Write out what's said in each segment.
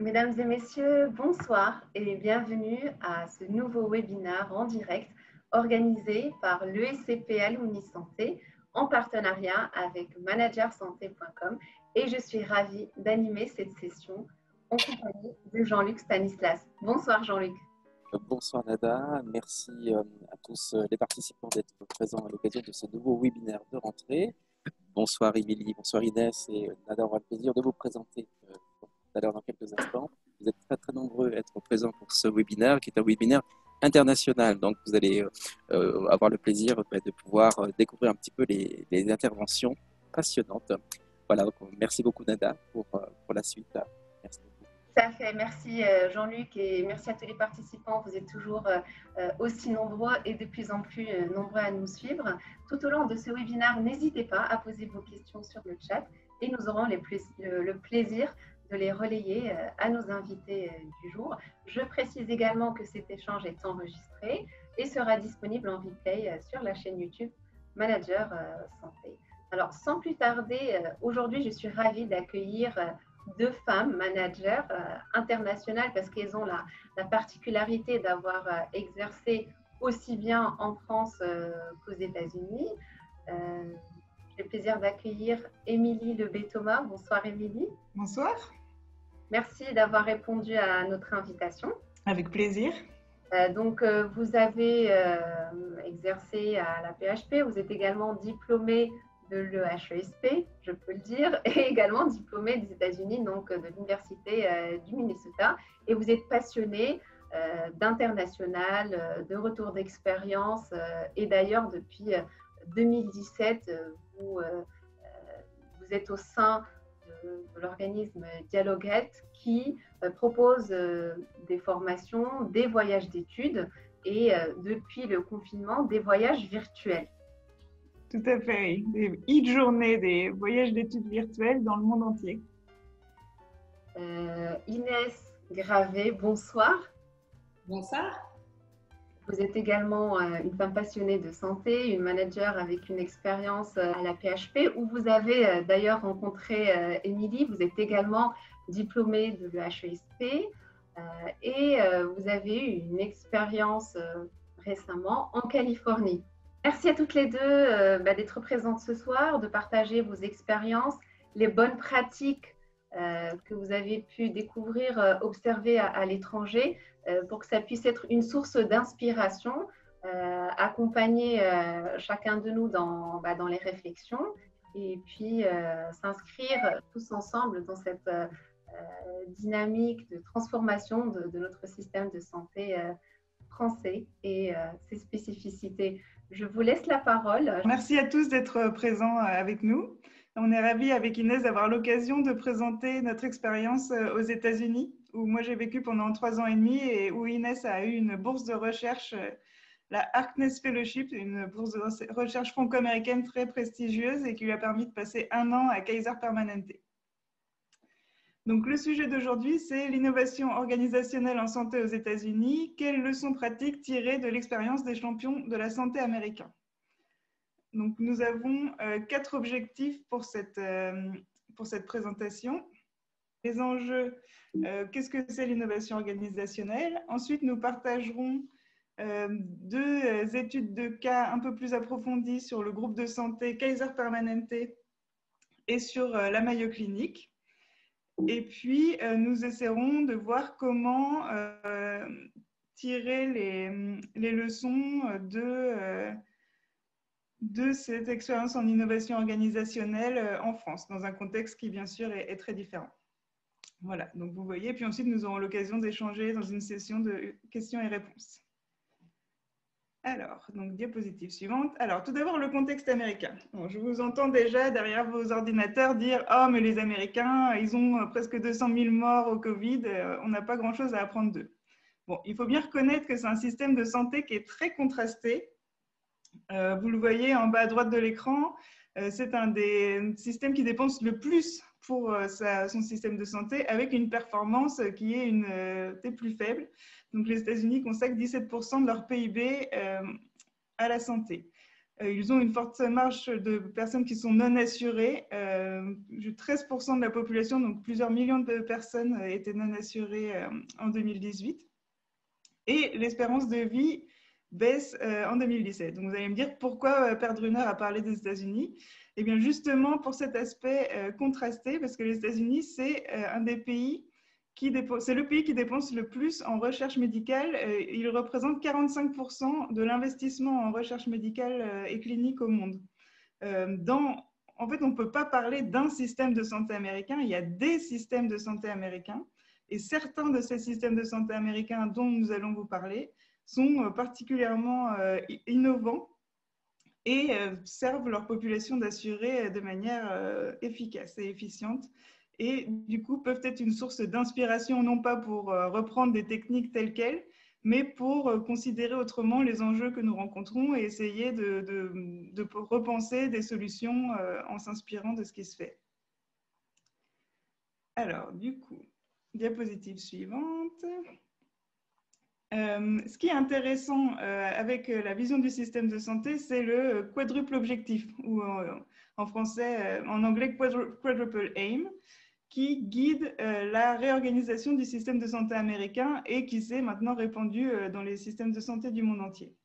Mesdames et messieurs, bonsoir et bienvenue à ce nouveau webinaire en direct organisé par l'ESCP Alumni Santé en partenariat avec managersanté.com et je suis ravie d'animer cette session en compagnie de Jean-Luc Stanislas. Bonsoir Jean-Luc. Bonsoir Nada, merci à tous les participants d'être présents à l'occasion de ce nouveau webinaire de rentrée. Bonsoir Émilie, bonsoir Inès et Nada, on aura le plaisir de vous présenter tout à l'heure dans quelques instants. Vous êtes très très nombreux à être présents pour ce webinaire qui est un webinaire international, donc vous allez avoir le plaisir de pouvoir découvrir un petit peu les interventions passionnantes. Voilà, donc, merci beaucoup Nada pour la suite. Merci. Tout à fait, merci Jean-Luc et merci à tous les participants. Vous êtes toujours aussi nombreux et de plus en plus nombreux à nous suivre. Tout au long de ce webinaire, n'hésitez pas à poser vos questions sur le chat et nous aurons le plaisir de les relayer à nos invités du jour. Je précise également que cet échange est enregistré et sera disponible en replay sur la chaîne YouTube Manager Santé. Alors, sans plus tarder, aujourd'hui, je suis ravie d'accueillir deux femmes managers internationales parce qu'elles ont la particularité d'avoir exercé aussi bien en France qu'aux États-Unis. J'ai le plaisir d'accueillir Émilie Lebé-Thomas. Bonsoir Émilie. Bonsoir. Merci d'avoir répondu à notre invitation. Avec plaisir. Donc, vous avez exercé à la PHP, vous êtes également diplômée de l'EHESP, je peux le dire, et également diplômée des États-Unis, donc de l'Université du Minnesota. Et vous êtes passionnée d'international, de retour d'expérience. Et d'ailleurs, depuis 2017, vous êtes au sein de l'organisme Dialoguette qui propose des formations, des voyages d'études et depuis le confinement, des voyages virtuels. Tout à fait, des e-journées, des voyages d'études virtuels dans le monde entier. Inès Gravé, bonsoir. Bonsoir. Vous êtes également une femme passionnée de santé, une manager avec une expérience à la PHP où vous avez d'ailleurs rencontré Émilie. Vous êtes également diplômée de l'EHESP et vous avez eu une expérience récemment en Californie. Merci à toutes les deux d'être présentes ce soir, de partager vos expériences, les bonnes pratiques que vous avez pu découvrir, observer à l'étranger pour que ça puisse être une source d'inspiration, accompagner chacun de nous dans les réflexions et puis s'inscrire tous ensemble dans cette dynamique de transformation de notre système de santé français et ses spécificités. Je vous laisse la parole. Merci à tous d'être présents avec nous. On est ravis avec Inès d'avoir l'occasion de présenter notre expérience aux États-Unis, où moi j'ai vécu pendant 3 ans et demi et où Inès a eu une bourse de recherche, la Harkness Fellowship, une bourse de recherche franco-américaine très prestigieuse et qui lui a permis de passer 1 an à Kaiser Permanente. Donc, le sujet d'aujourd'hui, c'est l'innovation organisationnelle en santé aux États-Unis. Quelles leçons pratiques tirées de l'expérience des champions de la santé américains? Donc, nous avons 4 objectifs pour cette présentation. Les enjeux, qu'est-ce que c'est l'innovation organisationnelle? Ensuite, nous partagerons 2 études de cas un peu plus approfondies sur le groupe de santé Kaiser Permanente et sur la Mayo Clinic. Et puis, nous essaierons de voir comment tirer les leçons de cette expérience en innovation organisationnelle en France, dans un contexte qui, bien sûr, est très différent. Voilà, donc vous voyez. Puis ensuite, nous aurons l'occasion d'échanger dans une session de questions et réponses. Alors, donc, diapositive suivante. Alors, tout d'abord, le contexte américain. Bon, je vous entends déjà derrière vos ordinateurs dire « Oh, mais les Américains, ils ont presque 200 000 morts au Covid, on n'a pas grand-chose à apprendre d'eux. » Bon, il faut bien reconnaître que c'est un système de santé qui est très contrasté. Vous le voyez en bas à droite de l'écran, c'est un des systèmes qui dépense le plus pour son système de santé, avec une performance qui est des plus faibles. Donc, les États-Unis consacrent 17% de leur PIB à la santé. Ils ont une forte marge de personnes qui sont non assurées. 13% de la population, donc plusieurs millions de personnes, étaient non assurées en 2018. Et l'espérance de vie baisse en 2017. Donc vous allez me dire pourquoi Per Druner a parlé des États-Unis. Eh bien justement pour cet aspect contrasté, parce que les États-Unis, c'est un des pays c'est le pays qui dépense le plus en recherche médicale. Il représente 45% de l'investissement en recherche médicale et clinique au monde. En fait, on ne peut pas parler d'un système de santé américain. Il y a des systèmes de santé américains. Et certains de ces systèmes de santé américains dont nous allons vous parler sont particulièrement innovants et servent leur population d'assurés de manière efficace et efficiente. Et du coup, peuvent être une source d'inspiration, non pas pour reprendre des techniques telles quelles, mais pour considérer autrement les enjeux que nous rencontrons et essayer de repenser des solutions en s'inspirant de ce qui se fait. Alors, du coup, diapositive suivante. Ce qui est intéressant avec la vision du système de santé, c'est le quadruple objectif, ou en français, en anglais, quadruple aim, qui guide la réorganisation du système de santé américain et qui s'est maintenant répandu dans les systèmes de santé du monde entier.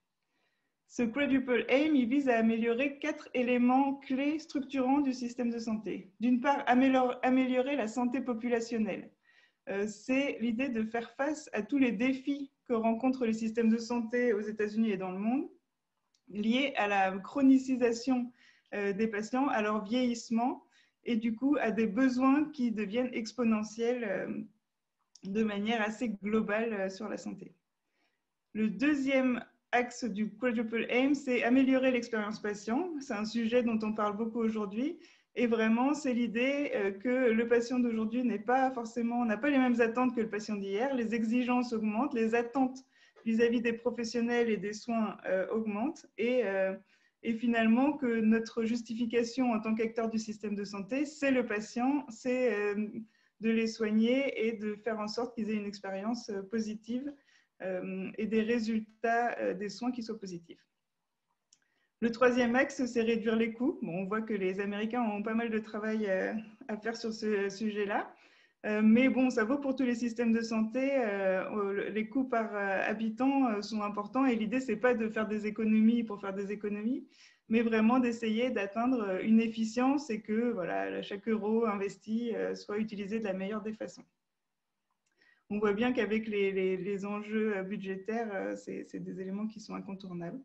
Ce quadruple aim, il vise à améliorer 4 éléments clés structurants du système de santé. D'une part, améliorer la santé populationnelle. C'est l'idée de faire face à tous les défis que rencontrent les systèmes de santé aux États-Unis et dans le monde, liés à la chronicisation des patients, à leur vieillissement et du coup à des besoins qui deviennent exponentiels de manière assez globale sur la santé. Le deuxième axe du quadruple aim, c'est améliorer l'expérience patient. C'est un sujet dont on parle beaucoup aujourd'hui. Et vraiment, c'est l'idée que le patient d'aujourd'hui n'a pas les mêmes attentes que le patient d'hier. Les exigences augmentent, les attentes vis-à-vis des professionnels et des soins augmentent. Et finalement, que notre justification en tant qu'acteur du système de santé, c'est le patient, c'est de les soigner et de faire en sorte qu'ils aient une expérience positive et des résultats des soins qui soient positifs. Le troisième axe, c'est réduire les coûts. Bon, on voit que les Américains ont pas mal de travail à faire sur ce sujet-là. Mais bon, ça vaut pour tous les systèmes de santé. Les coûts par habitant sont importants et l'idée, ce n'est pas de faire des économies pour faire des économies, mais vraiment d'essayer d'atteindre une efficience et que voilà, chaque euro investi soit utilisé de la meilleure des façons. On voit bien qu'avec les enjeux budgétaires, c'est des éléments qui sont incontournables.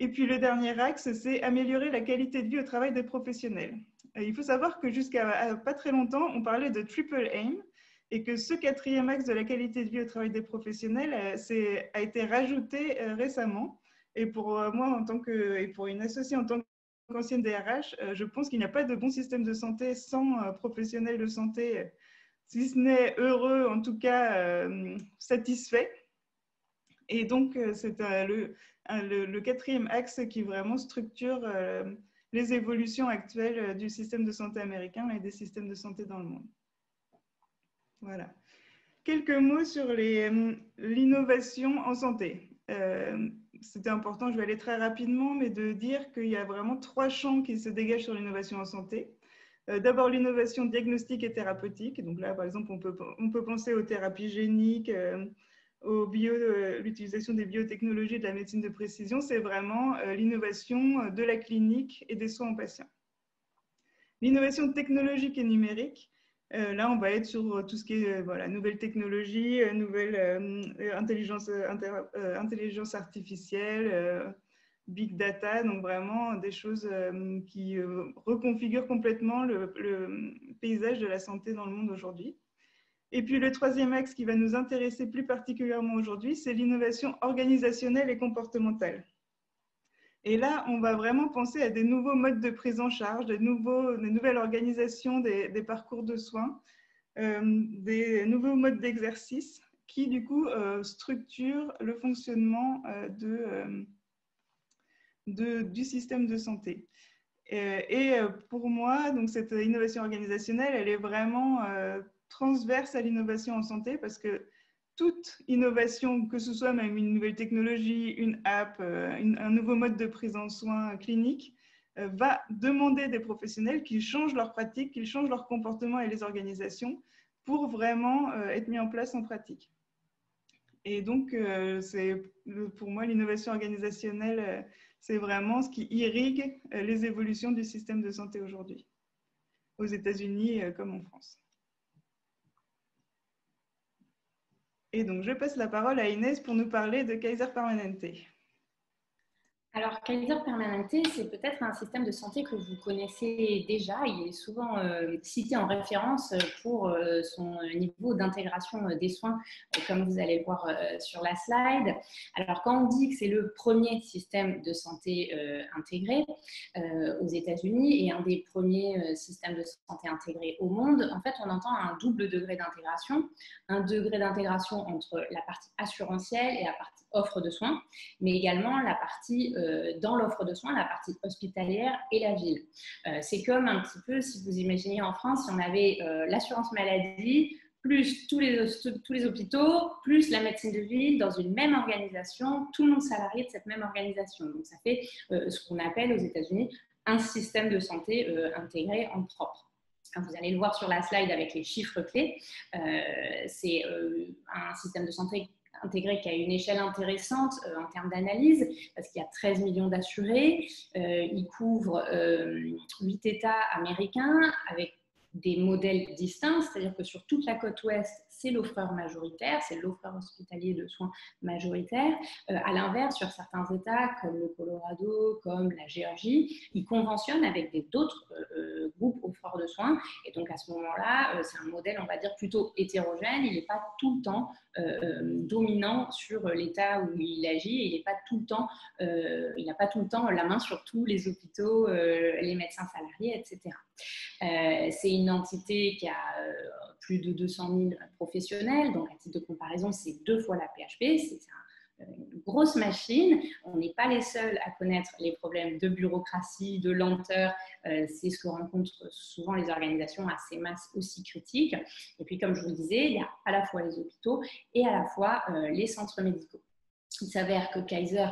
Et puis le dernier axe, c'est améliorer la qualité de vie au travail des professionnels. Il faut savoir que jusqu'à pas très longtemps, on parlait de triple aim et que ce quatrième axe de la qualité de vie au travail des professionnels a été rajouté récemment. Et pour moi, et pour une associée en tant qu'ancienne DRH, je pense qu'il n'y a pas de bon système de santé sans professionnels de santé, si ce n'est heureux, en tout cas satisfait. Et donc, c'est le quatrième axe qui vraiment structure les évolutions actuelles du système de santé américain et des systèmes de santé dans le monde. Voilà. Quelques mots sur l'innovation en santé. C'était important, je vais aller très rapidement, mais de dire qu'il y a vraiment 3 champs qui se dégagent sur l'innovation en santé. D'abord, l'innovation diagnostique et thérapeutique. Donc là, par exemple, on peut penser aux thérapies géniques, l'utilisation des biotechnologies et de la médecine de précision, c'est vraiment l'innovation de la clinique et des soins aux patients. L'innovation technologique et numérique, là on va être sur tout ce qui est nouvelles technologies, nouvelle intelligence artificielle, big data, donc vraiment des choses qui reconfigurent complètement le paysage de la santé dans le monde aujourd'hui. Et puis le troisième axe qui va nous intéresser plus particulièrement aujourd'hui, c'est l'innovation organisationnelle et comportementale. Et là, on va vraiment penser à des nouveaux modes de prise en charge, des nouvelles organisations des parcours de soins, des nouveaux modes d'exercice qui, du coup, structurent le fonctionnement du système de santé. Et pour moi, donc, cette innovation organisationnelle, elle est vraiment transverse à l'innovation en santé parce que toute innovation, que ce soit même une nouvelle technologie, une app, un nouveau mode de prise en soins clinique, va demander des professionnels qu'ils changent leurs pratiques, qu'ils changent leur comportement et les organisations pour vraiment être mis en place en pratique. Et donc, pour moi, l'innovation organisationnelle, c'est vraiment ce qui irrigue les évolutions du système de santé aujourd'hui, aux États-Unis comme en France. Et donc, je passe la parole à Inès pour nous parler de Kaiser Permanente. Alors, Kaiser Permanente, c'est peut-être un système de santé que vous connaissez déjà. Il est souvent cité en référence pour son niveau d'intégration des soins, comme vous allez le voir sur la slide. Alors, quand on dit que c'est le premier système de santé intégré aux États-Unis et un des premiers systèmes de santé intégrés au monde, en fait, on entend un double degré d'intégration. Un degré d'intégration entre la partie assurantielle et la partie offre de soins, mais également la partie dans l'offre de soins, la partie hospitalière et la ville. C'est comme un petit peu, si vous imaginez en France, si on avait l'assurance maladie, plus tous les hôpitaux, plus la médecine de ville dans une même organisation, tout le monde salarié de cette même organisation. Donc, ça fait ce qu'on appelle aux États-Unis un système de santé intégré en propre. Vous allez le voir sur la slide avec les chiffres clés. C'est un système de santé intégré qui a une échelle intéressante en termes d'analyse, parce qu'il y a 13 millions d'assurés. Il couvre 8 États américains avec des modèles distincts, c'est-à-dire que sur toute la côte ouest, c'est l'offreur majoritaire, c'est l'offreur hospitalier de soins majoritaire. À l'inverse, sur certains États comme le Colorado, comme la Géorgie, ils conventionnent avec d'autres groupes offreurs de soins. Et donc à ce moment-là, c'est un modèle, on va dire, plutôt hétérogène. Il n'est pas tout le temps dominant sur l'État où il agit. Et il n'a pas tout le temps la main sur tous les hôpitaux, les médecins salariés, etc. C'est une entité qui a plus de 200 000 professionnels, donc à titre de comparaison, c'est 2 fois la PHP, c'est une grosse machine. On n'est pas les seuls à connaître les problèmes de bureaucratie, de lenteur, c'est ce que rencontrent souvent les organisations à ces masses aussi critiques. Et puis, comme je vous le disais, il y a à la fois les hôpitaux et à la fois les centres médicaux. Il s'avère que Kaiser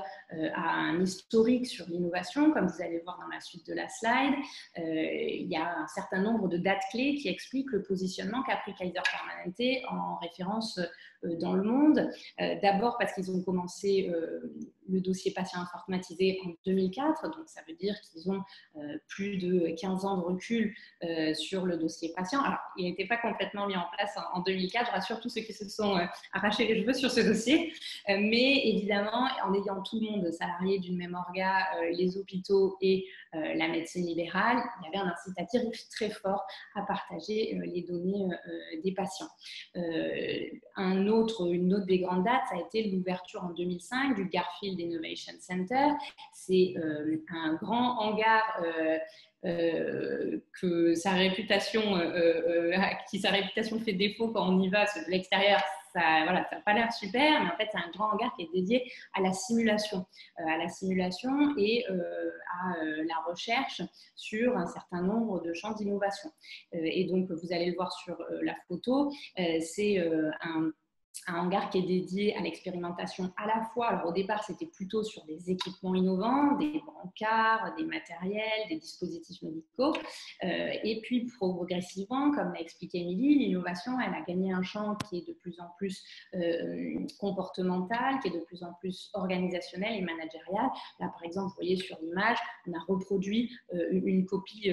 a un historique sur l'innovation, comme vous allez voir dans la suite de la slide. Il y a un certain nombre de dates clés qui expliquent le positionnement qu'a pris Kaiser Permanente en référence dans le monde. D'abord parce qu'ils ont commencé le dossier patient informatisé en 2004, donc ça veut dire qu'ils ont plus de 15 ans de recul sur le dossier patient. Alors, il n'était pas complètement mis en place en 2004, je rassure tous ceux qui se sont arrachés les cheveux sur ce dossier, mais évidemment, en ayant tout le monde salarié d'une même orga, les hôpitaux et la médecine libérale, il y avait un incitatif très fort à partager les données des patients. Une autre des grandes dates, ça a été l'ouverture en 2005 du Garfield Innovation Center. C'est un grand hangar que sa réputation fait défaut quand on y va, parce que de l'extérieur, ça n'a pas l'air super, mais en fait, c'est un grand hangar qui est dédié à la simulation et à la recherche sur un certain nombre de champs d'innovation. Et donc, vous allez le voir sur la photo, c'est un hangar qui est dédié à l'expérimentation à la fois, alors au départ c'était plutôt sur des équipements innovants, des brancards, des matériels, des dispositifs médicaux, et puis progressivement, comme l'a expliqué Émilie, l'innovation elle a gagné un champ qui est de plus en plus comportemental, qui est de plus en plus organisationnel et managérial. Là par exemple, vous voyez sur l'image, on a reproduit une copie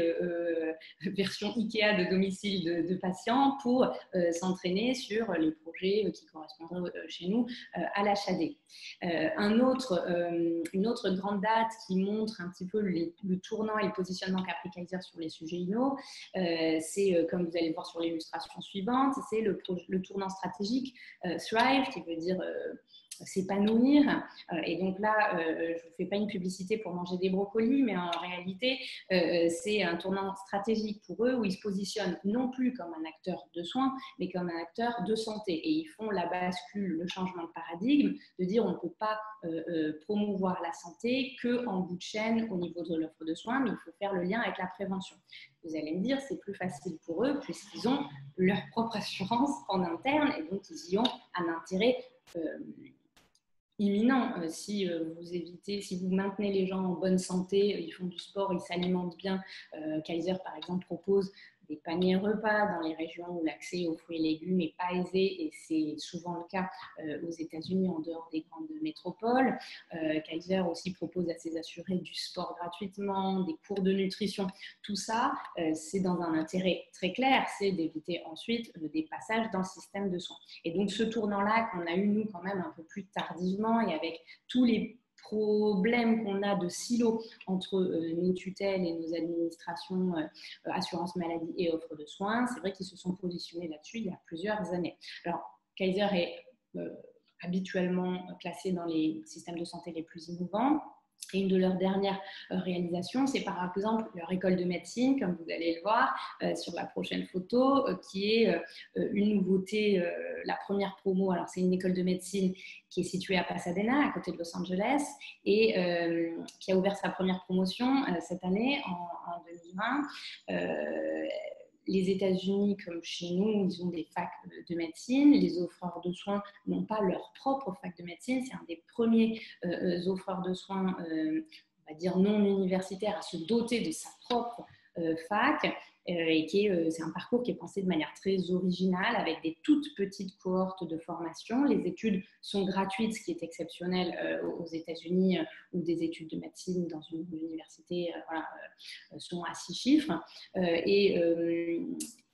version Ikea de domicile de patients pour s'entraîner sur les projets qui correspondrait chez nous à l'HAD. Une autre grande date qui montre un petit peu le tournant et le positionnement qu'a pris Kaiser sur les sujets inno, c'est, comme vous allez voir sur l'illustration suivante, c'est le tournant stratégique Thrive, qui veut dire s'épanouir. Et donc là, je ne vous fais pas une publicité pour manger des brocolis, mais en réalité, c'est un tournant stratégique pour eux où ils se positionnent non plus comme un acteur de soins, mais comme un acteur de santé. Et ils font la bascule, le changement de paradigme, de dire on ne peut pas promouvoir la santé qu'en bout de chaîne au niveau de l'offre de soins, mais il faut faire le lien avec la prévention. Vous allez me dire, c'est plus facile pour eux puisqu'ils ont leur propre assurance en interne et donc donc ils y ont un intérêt imminent. Si vous maintenez les gens en bonne santé, ils font du sport, ils s'alimentent bien. Kaiser, par exemple, propose des paniers repas dans les régions où l'accès aux fruits et légumes n'est pas aisé, et c'est souvent le cas aux États-Unis en dehors des grandes métropoles. Kaiser aussi propose à ses assurés du sport gratuitement, des cours de nutrition. Tout ça, c'est dans un intérêt très clair, c'est d'éviter ensuite des passages dans le système de soins. Et donc ce tournant-là qu'on a eu nous quand même un peu plus tardivement, et avec tous les problèmes qu'on a de silos entre nos tutelles et nos administrations assurance maladie et offre de soins, c'est vrai qu'ils se sont positionnés là-dessus il y a plusieurs années. Alors, Kaiser est habituellement classé dans les systèmes de santé les plus innovants. Et une de leurs dernières réalisations, c'est par exemple leur école de médecine, comme vous allez le voir sur la prochaine photo, qui est une nouveauté, la première promo. Alors, c'est une école de médecine qui est située à Pasadena, à côté de Los Angeles, et qui a ouvert sa première promotion cette année, en 2020. Les États-Unis, comme chez nous, ils ont des facs de médecine. Les offreurs de soins n'ont pas leur propre fac de médecine. C'est un des premiers offreurs de soins, on va dire non universitaires, à se doter de sa propre fac. Et c'est un parcours qui est pensé de manière très originale, avec des toutes petites cohortes de formation. Les études sont gratuites, ce qui est exceptionnel aux États-Unis, où des études de médecine dans une université sont à 6 chiffres.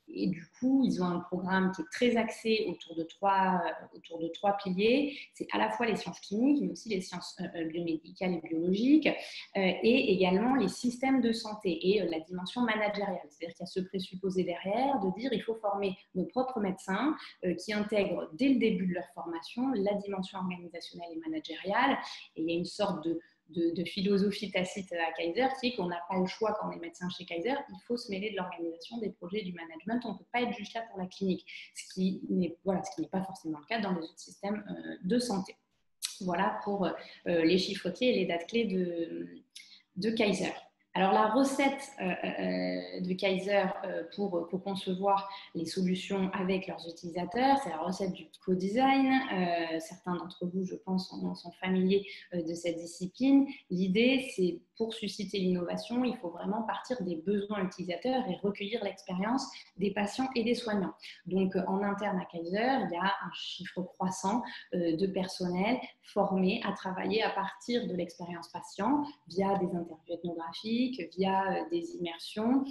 Et du coup, ils ont un programme qui est très axé autour de trois piliers. C'est à la fois les sciences cliniques, mais aussi les sciences biomédicales et biologiques, et également les systèmes de santé et la dimension managériale. C'est-à-dire qu'il y a ce présupposé derrière de dire qu'il faut former nos propres médecins qui intègrent dès le début de leur formation la dimension organisationnelle et managériale. Et il y a une sorte de philosophie tacite à Kaiser, qui est qu'on n'a pas le choix quand on est médecin chez Kaiser, il faut se mêler de l'organisation, des projets, du management. On ne peut pas être juste là pour la clinique, ce qui n'est pas forcément le cas dans les autres systèmes de santé. Voilà pour les chiffres clés et les dates clés de Kaiser. Alors, la recette de Kaiser pour concevoir les solutions avec leurs utilisateurs, c'est la recette du co-design. Certains d'entre vous, je pense, sont familiers de cette discipline. L'idée, c'est pour susciter l'innovation, il faut vraiment partir des besoins utilisateurs et recueillir l'expérience des patients et des soignants. Donc, en interne à Kaiser, il y a un chiffre croissant de personnel formé à travailler à partir de l'expérience patient via des interviews ethnographiques, via des immersions,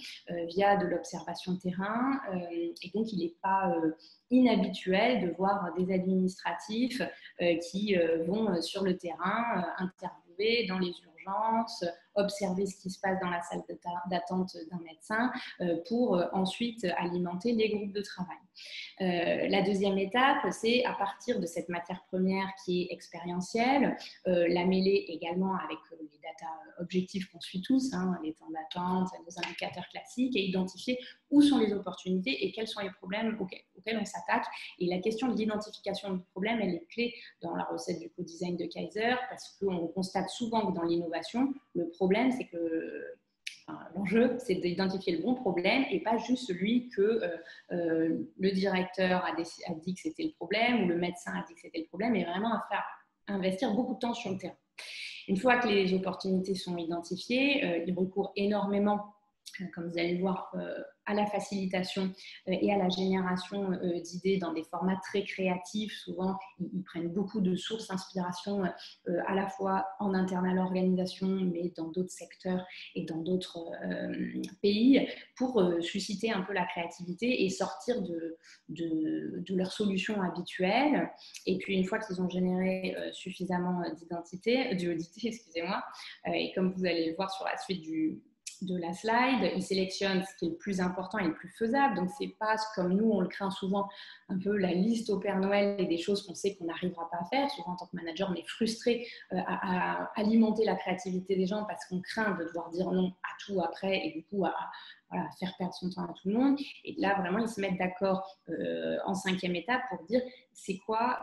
via de l'observation terrain. Et donc, il n'est pas inhabituel de voir des administratifs qui vont sur le terrain interviewer dans les urgences, observer ce qui se passe dans la salle d'attente d'un médecin pour ensuite alimenter les groupes de travail. La deuxième étape, c'est à partir de cette matière première qui est expérientielle, la mêler également avec les data objectifs qu'on suit tous, les temps d'attente, nos indicateurs classiques, et identifier où sont les opportunités et quels sont les problèmes auxquels on s'attaque. Et la question de l'identification du problème, elle est clé dans la recette du co-design de Kaiser, parce qu'on constate souvent que dans l'innovation, le problème, c'est que l'enjeu, c'est d'identifier le bon problème et pas juste celui que le directeur a dit que c'était le problème ou le médecin a dit que c'était le problème, et vraiment à faire investir beaucoup de temps sur le terrain. Une fois que les opportunités sont identifiées, il recourt énormément, comme vous allez le voir, à la facilitation et à la génération d'idées dans des formats très créatifs. Souvent, ils prennent beaucoup de sources d'inspiration à la fois en interne à l'organisation, mais dans d'autres secteurs et dans d'autres pays, pour susciter un peu la créativité et sortir de leurs solutions habituelles. Et puis, une fois qu'ils ont généré suffisamment d'identité, excusez-moi, et comme vous allez le voir sur la suite de la slide, ils sélectionnent ce qui est le plus important et le plus faisable. Donc, c'est pas comme nous, on le craint souvent, un peu la liste au Père Noël et des choses qu'on sait qu'on n'arrivera pas à faire. Souvent, en tant que manager, on est frustré à alimenter la créativité des gens parce qu'on craint de devoir dire non à tout après et du coup à faire perdre son temps à tout le monde. Et là, vraiment, ils se mettent d'accord en 5e étape pour dire c'est quoi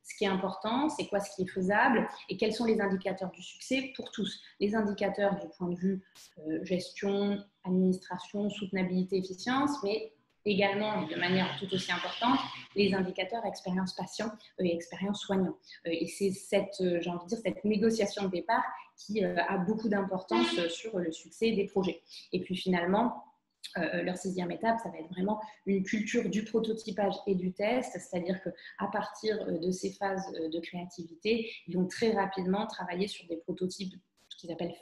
ce qui est important, c'est quoi ce qui est faisable et quels sont les indicateurs du succès pour tous. Les indicateurs du point de vue gestion, administration, soutenabilité, efficience, mais également, et de manière tout aussi importante, les indicateurs expérience patient et expérience soignant. Et c'est j'ai envie de dire, cette négociation de départ qui a beaucoup d'importance sur le succès des projets. Et puis finalement, leur 6e étape, ça va être vraiment une culture du prototypage et du test, c'est-à-dire qu'à partir de ces phases de créativité, ils vont très rapidement travailler sur des prototypes, ce qu'ils appellent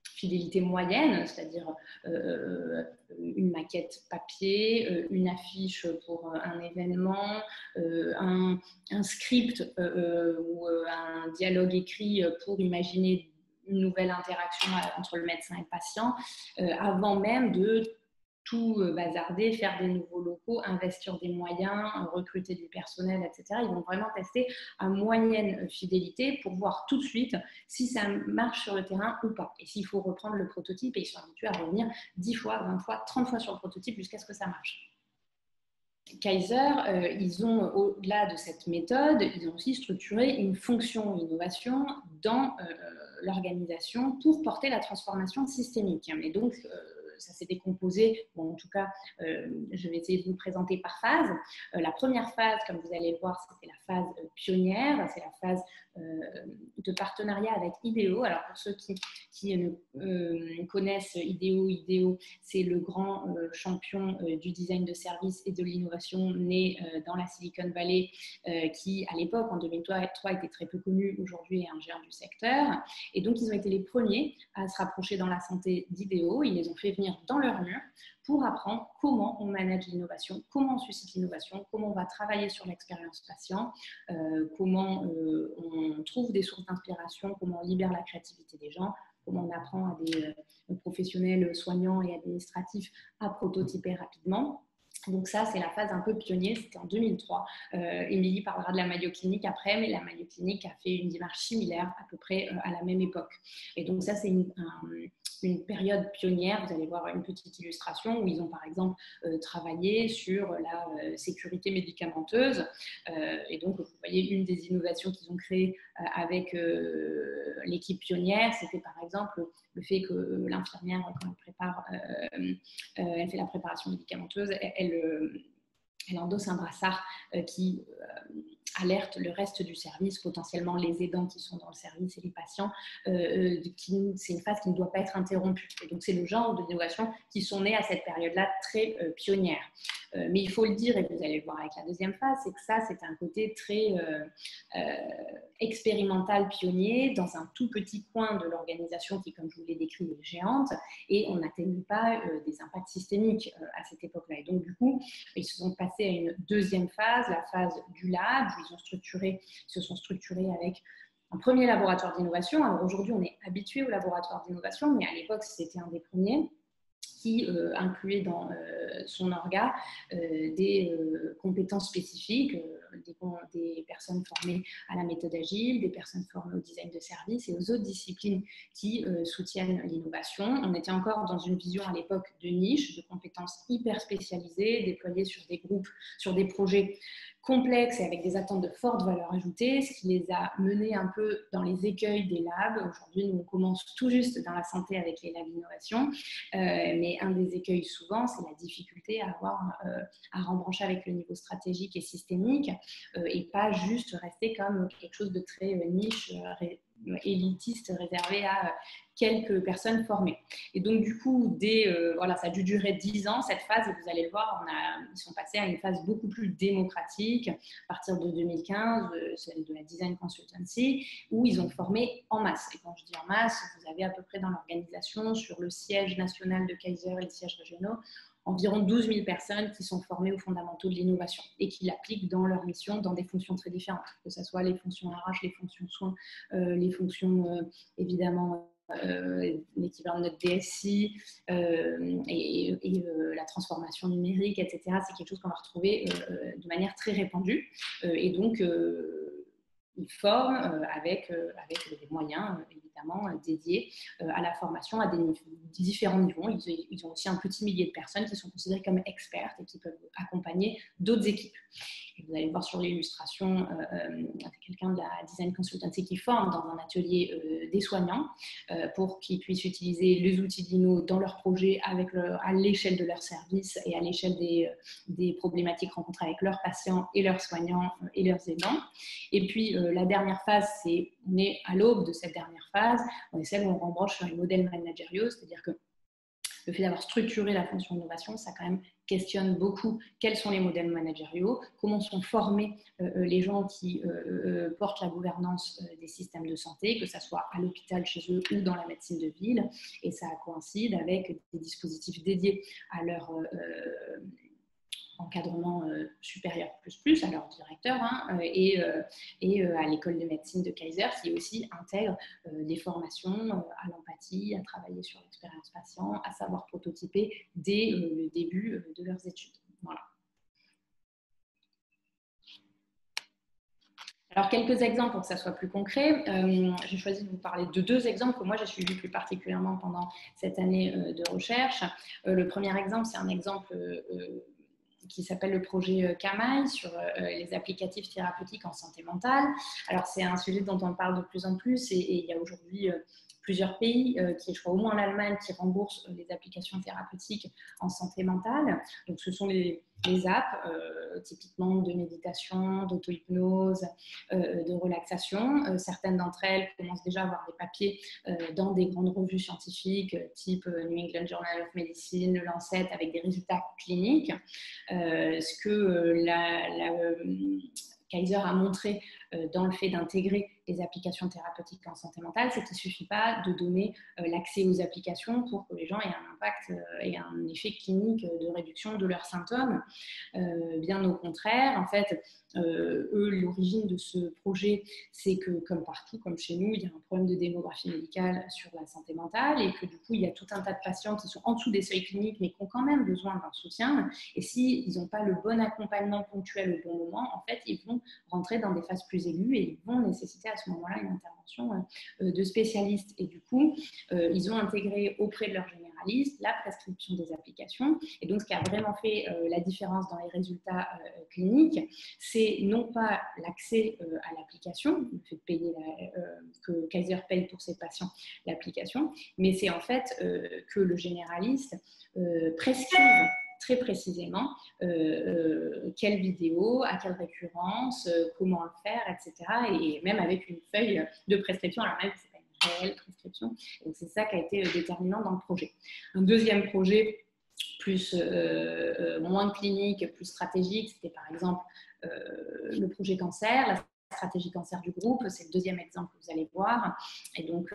fidélité moyenne, c'est-à-dire une maquette papier, une affiche pour un événement, un script ou un dialogue écrit pour imaginer une nouvelle interaction entre le médecin et le patient, avant même de tout bazarder, faire des nouveaux locaux, investir des moyens, recruter du personnel, etc. Ils vont vraiment tester à moyenne fidélité pour voir tout de suite si ça marche sur le terrain ou pas. Et s'il faut reprendre le prototype, et ils sont habitués à revenir 10 fois, 20 fois, 30 fois sur le prototype jusqu'à ce que ça marche. Kaiser, ils ont, au-delà de cette méthode, ils ont aussi structuré une fonction innovation dans l'organisation pour porter la transformation systémique. Et donc, ça s'est décomposé, bon, en tout cas, je vais essayer de vous présenter par phase. La première phase, comme vous allez le voir, c'était la phase pionnière, c'est la phase de partenariat avec IDEO. Alors, pour ceux qui connaissent IDEO, c'est le grand champion du design de services et de l'innovation né dans la Silicon Valley, qui, à l'époque, en 2003, était très peu connu, aujourd'hui est un géant du secteur. Et donc, ils ont été les premiers à se rapprocher dans la santé d'IDEO. Ils les ont fait venir dans leur mur pour apprendre comment on manage l'innovation, comment on suscite l'innovation, comment on va travailler sur l'expérience patient, comment on trouve des sources d'inspiration, comment on libère la créativité des gens, comment on apprend à des professionnels soignants et administratifs à prototyper rapidement. Donc ça, c'est la phase un peu pionnière, c'était en 2003. Émilie parlera de la Mayo Clinic après, mais la Mayo Clinic a fait une démarche similaire à peu près à la même époque. Et donc ça, c'est une période pionnière. Vous allez voir une petite illustration où ils ont par exemple travaillé sur la sécurité médicamenteuse. Et donc, vous voyez, une des innovations qu'ils ont créées avec l'équipe pionnière, c'était par exemple le fait que l'infirmière, quand elle prépare, elle fait la préparation médicamenteuse, elle endosse un brassard qui alerte le reste du service, potentiellement les aidants qui sont dans le service et les patients. C'est une phase qui ne doit pas être interrompue. Et donc, c'est le genre d'innovations qui sont nées à cette période-là très pionnière. Mais il faut le dire, et vous allez le voir avec la deuxième phase, c'est que ça, c'est un côté très expérimental, pionnier, dans un tout petit coin de l'organisation qui, comme je vous l'ai décrit, est géante, et on n'atteignait pas des impacts systémiques à cette époque-là. Et donc, du coup, ils se sont passés à une deuxième phase, la phase du lab, où ils se sont structurés avec un premier laboratoire d'innovation. Alors aujourd'hui, on est habitué au laboratoire d'innovation, mais à l'époque, c'était un des premiers qui incluait dans son orga des compétences spécifiques, des personnes formées à la méthode agile, des personnes formées au design de service et aux autres disciplines qui soutiennent l'innovation. On était encore dans une vision à l'époque de niche, de compétences hyper spécialisées, déployées sur des groupes, sur des projets complexes et avec des attentes de forte valeur ajoutée, ce qui les a menés un peu dans les écueils des labs. Aujourd'hui, nous, on commence tout juste dans la santé avec les labs d'innovation, mais un des écueils souvent, c'est la difficulté à rembrancher avec le niveau stratégique et systémique et pas juste rester comme quelque chose de très niche, élitiste, réservé à quelques personnes formées. Et donc, du coup, voilà, ça a dû durer 10 ans, cette phase, et vous allez le voir, ils sont passés à une phase beaucoup plus démocratique, à partir de 2015, celle de la Design Consultancy, où ils ont formé en masse. Et quand je dis en masse, vous avez à peu près dans l'organisation, sur le siège national de Kaiser et les sièges régionaux, environ 12 000 personnes qui sont formées aux fondamentaux de l'innovation et qui l'appliquent dans leur mission dans des fonctions très différentes, que ce soit les fonctions RH, les fonctions soins, les fonctions évidemment l'équivalent de notre DSI et la transformation numérique, etc. C'est quelque chose qu'on va retrouver de manière très répandue. Et donc, ils forment avec des moyens évidemment dédiés à la formation à des différents niveaux. Ils ont aussi un petit millier de personnes qui sont considérées comme expertes et qui peuvent accompagner d'autres équipes. Vous allez voir sur l'illustration quelqu'un de la design consultancy qui forme dans un atelier des soignants pour qu'ils puissent utiliser les outils d'Inno dans leur projet à l'échelle de leur service et à l'échelle des problématiques rencontrées avec leurs patients et leurs soignants et leurs aidants. Et puis la dernière phase, on est à l'aube de cette dernière phase, on est celle où on rembranche sur les modèles managériaux, c'est-à-dire que le fait d'avoir structuré la fonction d'innovation, ça quand même questionne beaucoup quels sont les modèles managériaux, comment sont formés les gens qui portent la gouvernance des systèmes de santé, que ce soit à l'hôpital chez eux ou dans la médecine de ville. Et ça coïncide avec des dispositifs dédiés à leur encadrement supérieur plus à leur directeur et à l'école de médecine de Kaiser qui aussi intègre des formations à l'empathie, à travailler sur l'expérience patient, à savoir prototyper dès le début de leurs études. Voilà. Alors, quelques exemples pour que ça soit plus concret. J'ai choisi de vous parler de 2 exemples que moi j'ai suivis plus particulièrement pendant cette année de recherche. Le premier exemple, c'est un exemple qui s'appelle le projet CAMAI sur les applicatifs thérapeutiques en santé mentale. Alors, c'est un sujet dont on parle de plus en plus et il y a aujourd'hui plusieurs pays, je crois au moins l'Allemagne, qui remboursent les applications thérapeutiques en santé mentale. Donc, ce sont les apps, typiquement de méditation, d'auto-hypnose, de relaxation. Certaines d'entre elles commencent déjà à avoir des papiers dans des grandes revues scientifiques, type New England Journal of Medicine, le Lancet, avec des résultats cliniques. Ce que Kaiser a montré dans le fait d'intégrer les applications thérapeutiques en santé mentale, c'est qu'il ne suffit pas de donner l'accès aux applications pour que les gens aient un impact et un effet clinique de réduction de leurs symptômes. Bien au contraire, en fait, l'origine de ce projet, c'est que comme partout, comme chez nous, il y a un problème de démographie médicale sur la santé mentale et que du coup, il y a tout un tas de patients qui sont en dessous des seuils cliniques mais qui ont quand même besoin d'un soutien. Et s'ils n'ont pas le bon accompagnement ponctuel au bon moment, en fait, ils vont rentrer dans des phases plus aiguës et ils vont nécessiter à ce moment-là une intervention de spécialistes. Et du coup, ils ont intégré auprès de leur généraliste la prescription des applications. Et donc, ce qui a vraiment fait la différence dans les résultats cliniques, c'est non pas l'accès à l'application, le fait de payer que Kaiser paye pour ses patients l'application, mais c'est en fait que le généraliste prescrive très précisément quelle vidéo, à quelle récurrence, comment le faire, etc. Et même avec une feuille de prescription, alors même si ce n'est pas une réelle prescription. Donc c'est ça qui a été déterminant dans le projet. Un deuxième projet moins clinique, plus stratégique, c'était par exemple le projet cancer, la stratégie cancer du groupe, c'est le deuxième exemple que vous allez voir. Et donc,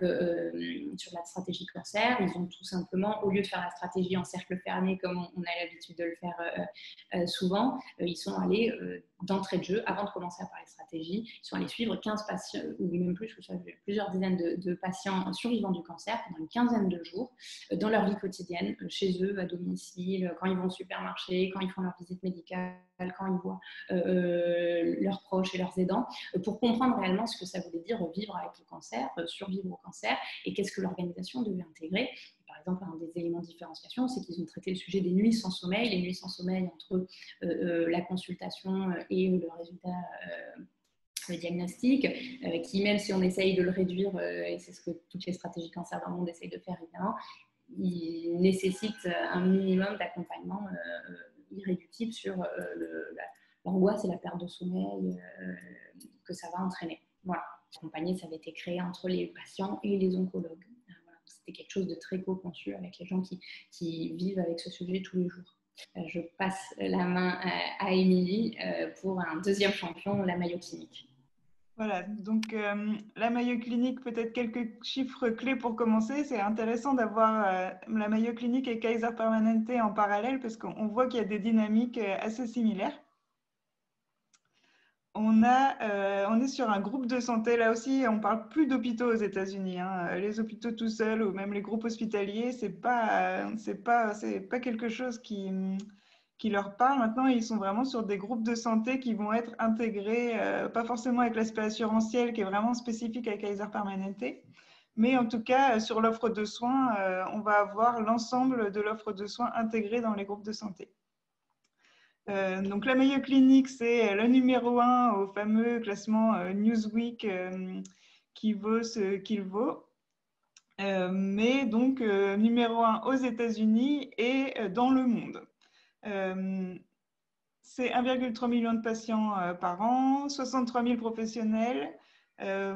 sur la stratégie cancer, ils ont tout simplement, au lieu de faire la stratégie en cercle fermé, comme on a l'habitude de le faire souvent, ils sont allés d'entrée de jeu, avant de commencer à parler de stratégie, ils sont allés suivre 15 patients, ou même plus, plusieurs dizaines de patients survivants du cancer pendant une quinzaine de jours, dans leur vie quotidienne, chez eux, à domicile, quand ils vont au supermarché, quand ils font leur visite médicale, quand ils voient leurs proches et leurs aidants, pour comprendre réellement ce que ça voulait dire vivre avec le cancer, survivre au cancer, et qu'est-ce que l'organisation devait intégrer. Par exemple, un des éléments de différenciation, c'est qu'ils ont traité le sujet des nuits sans sommeil, les nuits sans sommeil entre la consultation et le résultat le diagnostic, qui même si on essaye de le réduire, et c'est ce que toutes les stratégies cancer dans le monde essayent de faire évidemment, il nécessite un minimum d'accompagnement irréductible sur l'angoisse et la perte de sommeil que ça va entraîner. Voilà. Accompagner, ça avait été créé entre les patients et les oncologues. Voilà. C'était quelque chose de très co-conçu avec les gens qui vivent avec ce sujet tous les jours. Je passe la main à Émilie pour un deuxième champion, la Mayo Clinique. Voilà, donc la Mayo Clinique, peut-être quelques chiffres clés pour commencer. C'est intéressant d'avoir la Mayo Clinique et Kaiser Permanente en parallèle parce qu'on voit qu'il y a des dynamiques assez similaires. On est sur un groupe de santé, là aussi, on ne parle plus d'hôpitaux aux États-Unis. Hein. Les hôpitaux tout seuls ou même les groupes hospitaliers, ce n'est pas quelque chose qui leur parle. Maintenant, ils sont vraiment sur des groupes de santé qui vont être intégrés, pas forcément avec l'aspect assurantiel qui est vraiment spécifique à Kaiser Permanente, mais en tout cas, sur l'offre de soins, on va avoir l'ensemble de l'offre de soins intégrée dans les groupes de santé. Donc la Mayo Clinic, c'est le numéro 1 au fameux classement Newsweek qui vaut ce qu'il vaut. Mais donc numéro 1 aux États-Unis et dans le monde. C'est 1,3 million de patients par an, 63 000 professionnels,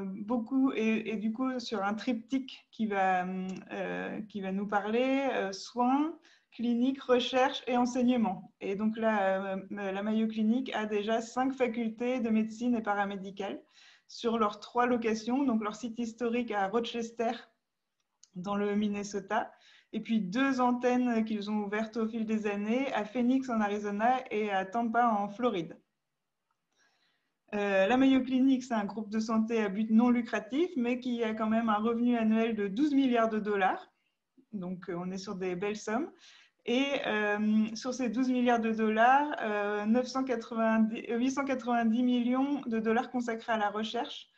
beaucoup, et du coup sur un triptyque qui va nous parler, soins, clinique, recherche et enseignement. Et donc là, la Mayo Clinic a déjà 5 facultés de médecine et paramédicale sur leurs 3 locations, donc leur site historique à Rochester, dans le Minnesota, et puis 2 antennes qu'ils ont ouvertes au fil des années à Phoenix en Arizona et à Tampa en Floride. La Mayo Clinic, c'est un groupe de santé à but non lucratif, mais qui a quand même un revenu annuel de 12 milliards de dollars. Donc, on est sur des belles sommes. Et sur ces 12 milliards de dollars, 890 millions de dollars consacrés à la recherche,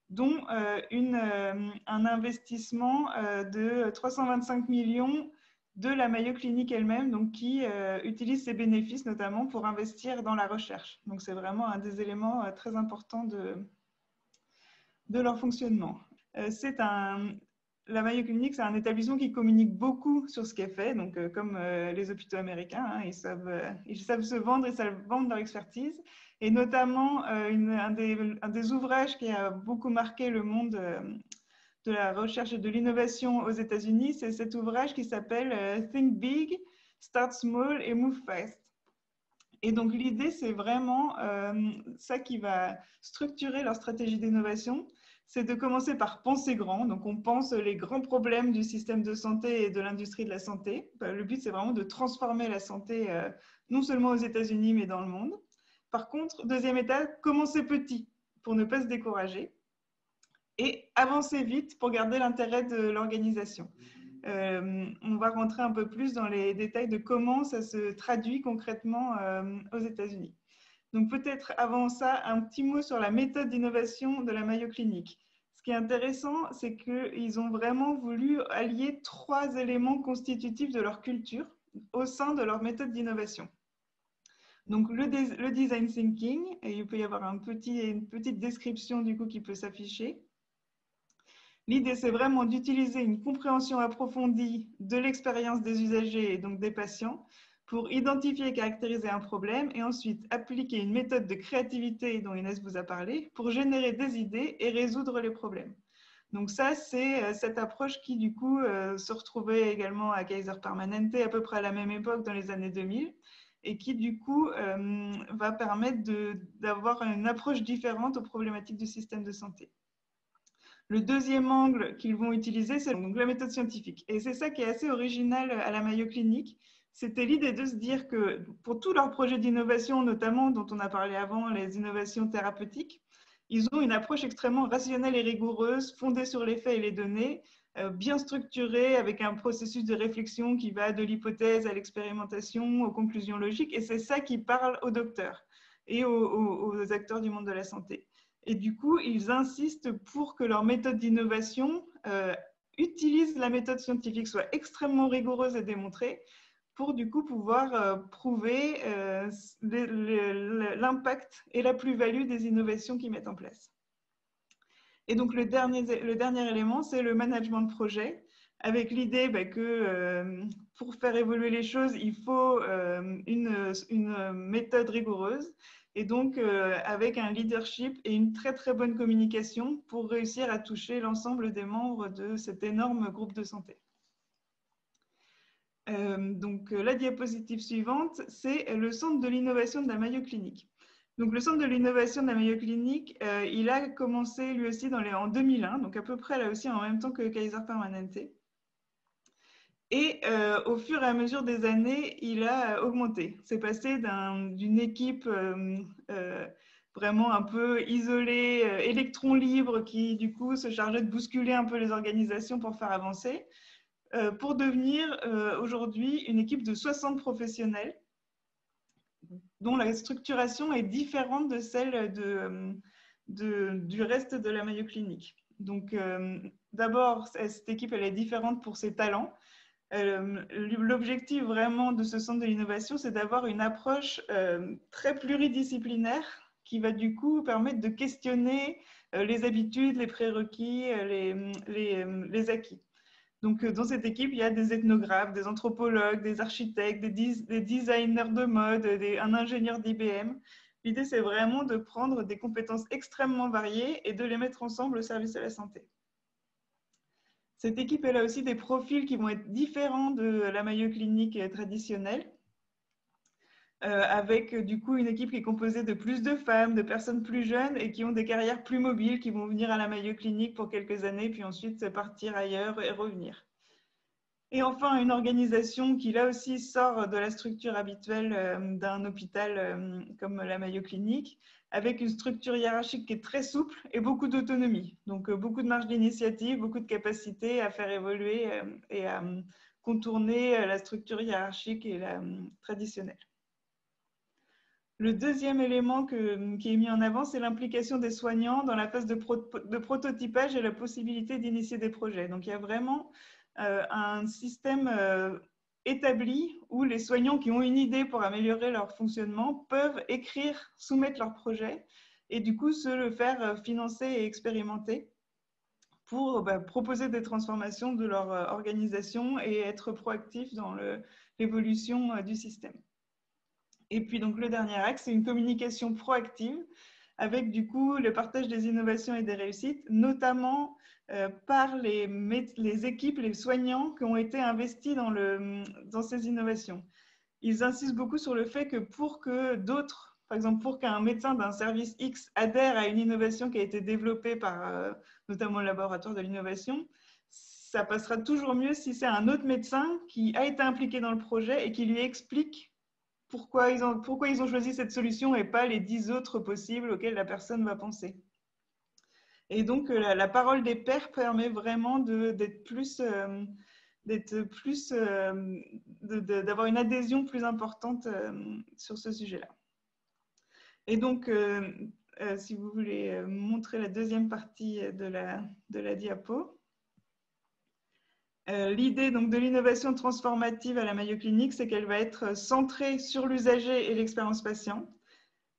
dont un investissement de 325 millions de la Mayo Clinic elle-même, donc qui utilise ses bénéfices notamment pour investir dans la recherche. Donc c'est vraiment un des éléments très importants de leur fonctionnement. La Mayo Clinic, c'est un établissement qui communique beaucoup sur ce qu'elle fait, donc comme les hôpitaux américains, hein, ils savent se vendre, ils savent vendre leur expertise. Et notamment, un des ouvrages qui a beaucoup marqué le monde de la recherche et de l'innovation aux États-Unis, c'est cet ouvrage qui s'appelle Think Big, Start Small et Move Fast. Et donc l'idée, c'est vraiment ça qui va structurer leur stratégie d'innovation, c'est de commencer par penser grand. Donc on pense les grands problèmes du système de santé et de l'industrie de la santé. Le but, c'est vraiment de transformer la santé non seulement aux États-Unis, mais dans le monde. Par contre, deuxième étape, commencer petit pour ne pas se décourager et avancer vite pour garder l'intérêt de l'organisation. On va rentrer un peu plus dans les détails de comment ça se traduit concrètement aux États-Unis. Donc peut-être avant ça, un petit mot sur la méthode d'innovation de la Mayo Clinic. Ce qui est intéressant, c'est qu'ils ont vraiment voulu allier 3 éléments constitutifs de leur culture au sein de leur méthode d'innovation. Donc le design thinking, et il peut y avoir une petite description du coup qui peut s'afficher. L'idée, c'est vraiment d'utiliser une compréhension approfondie de l'expérience des usagers et donc des patients pour identifier et caractériser un problème et ensuite appliquer une méthode de créativité dont Inès vous a parlé pour générer des idées et résoudre les problèmes. Donc ça, c'est cette approche qui du coup se retrouvait également à Kaiser Permanente à peu près à la même époque dans les années 2000 et qui du coup va permettre d'avoir une approche différente aux problématiques du système de santé. Le deuxième angle qu'ils vont utiliser, c'est donc la méthode scientifique. Et c'est ça qui est assez original à la Mayo Clinic. C'était l'idée de se dire que pour tous leurs projets d'innovation, notamment dont on a parlé avant, les innovations thérapeutiques, ils ont une approche extrêmement rationnelle et rigoureuse, fondée sur les faits et les données, bien structurée, avec un processus de réflexion qui va de l'hypothèse à l'expérimentation, aux conclusions logiques. Et c'est ça qui parle aux docteurs et aux acteurs du monde de la santé. Et du coup, ils insistent pour que leur méthode d'innovation utilise la méthode scientifique, soit extrêmement rigoureuse et démontrée, pour du coup pouvoir prouver l'impact et la plus-value des innovations qu'ils mettent en place. Et donc le dernier élément, c'est le management de projet, avec l'idée que pour faire évoluer les choses, il faut une méthode rigoureuse. Et donc, avec un leadership et une très, très bonne communication pour réussir à toucher l'ensemble des membres de cet énorme groupe de santé. Donc, la diapositive suivante, c'est le centre de l'innovation de la Mayo Clinic. Donc, le centre de l'innovation de la Mayo Clinic, il a commencé lui aussi en 2001, donc à peu près là aussi en même temps que Kaiser Permanente. Et au fur et à mesure des années, il a augmenté. C'est passé d'une équipe vraiment un peu isolée, électron libre, qui du coup se chargeait de bousculer un peu les organisations pour faire avancer, pour devenir aujourd'hui une équipe de 60 professionnels, dont la structuration est différente de celle du reste de la Mayo Clinic. Donc d'abord, cette équipe elle est différente pour ses talents. L'objectif vraiment de ce centre de l'innovation, c'est d'avoir une approche très pluridisciplinaire qui va du coup permettre de questionner les habitudes, les prérequis, les acquis. Donc, dans cette équipe, il y a des ethnographes, des anthropologues, des architectes, des designers de mode, un ingénieur d'IBM. L'idée, c'est vraiment de prendre des compétences extrêmement variées et de les mettre ensemble au service de la santé. Cette équipe, elle a aussi des profils qui vont être différents de la Mayo Clinic traditionnelle, avec du coup une équipe qui est composée de plus de femmes, de personnes plus jeunes et qui ont des carrières plus mobiles, qui vont venir à la Mayo Clinic pour quelques années, puis ensuite partir ailleurs et revenir. Et enfin, une organisation qui là aussi sort de la structure habituelle d'un hôpital comme la Mayo Clinic, avec une structure hiérarchique qui est très souple et beaucoup d'autonomie. Donc, beaucoup de marge d'initiative, beaucoup de capacité à faire évoluer et à contourner la structure hiérarchique et traditionnelle. Le deuxième élément qui est mis en avant, c'est l'implication des soignants dans la phase de prototypage et la possibilité d'initier des projets. Donc, il y a vraiment un système établi où les soignants qui ont une idée pour améliorer leur fonctionnement peuvent écrire, soumettre leur projet et du coup se le faire financer et expérimenter pour proposer des transformations de leur organisation et être proactifs dans l'évolution du système. Et puis donc le dernier axe, c'est une communication proactive avec du coup le partage des innovations et des réussites, notamment par les équipes, les soignants qui ont été investis dans ces innovations. Ils insistent beaucoup sur le fait que pour que d'autres, par exemple pour qu'un médecin d'un service X adhère à une innovation qui a été développée par notamment le laboratoire de l'innovation, ça passera toujours mieux si c'est un autre médecin qui a été impliqué dans le projet et qui lui explique pourquoi ils ont choisi cette solution et pas les 10 autres possibles auxquels la personne va penser. Et donc, la parole des pairs permet vraiment d'avoir une adhésion plus importante sur ce sujet-là. Et donc, si vous voulez montrer la deuxième partie de la diapo. L'idée donc de l'innovation transformative à la Mayo Clinic, c'est qu'elle va être centrée sur l'usager et l'expérience patient,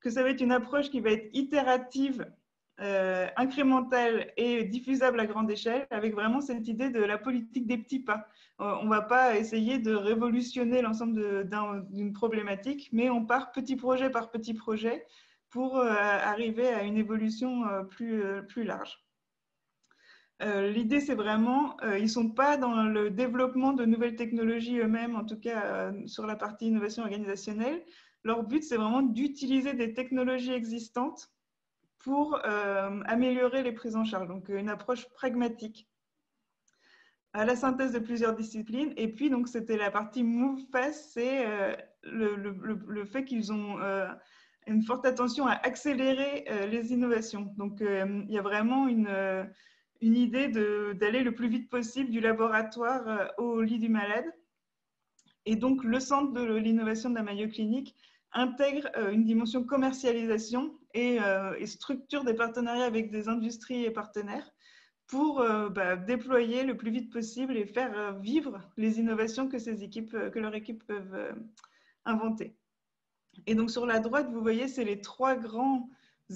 que ça va être une approche qui va être itérative, incrémentale et diffusable à grande échelle, avec vraiment cette idée de la politique des petits pas. On ne va pas essayer de révolutionner l'ensemble d'une problématique, mais on part petit projet par petit projet pour arriver à une évolution plus large. L'idée, c'est vraiment, ils ne sont pas dans le développement de nouvelles technologies eux-mêmes, en tout cas sur la partie innovation organisationnelle. Leur but, c'est vraiment d'utiliser des technologies existantes pour améliorer les prises en charge. Donc, une approche pragmatique à la synthèse de plusieurs disciplines. Et puis, donc, c'était la partie Move Fast, c'est le fait qu'ils ont une forte attention à accélérer les innovations. Donc, il y a vraiment une idée d'aller le plus vite possible du laboratoire au lit du malade. Et donc, le centre de l'innovation de la Mayo Clinic intègre une dimension commercialisation et structure des partenariats avec des industries et partenaires pour déployer le plus vite possible et faire vivre les innovations que leurs équipes peuvent inventer. Et donc, sur la droite, vous voyez, c'est les 3 grands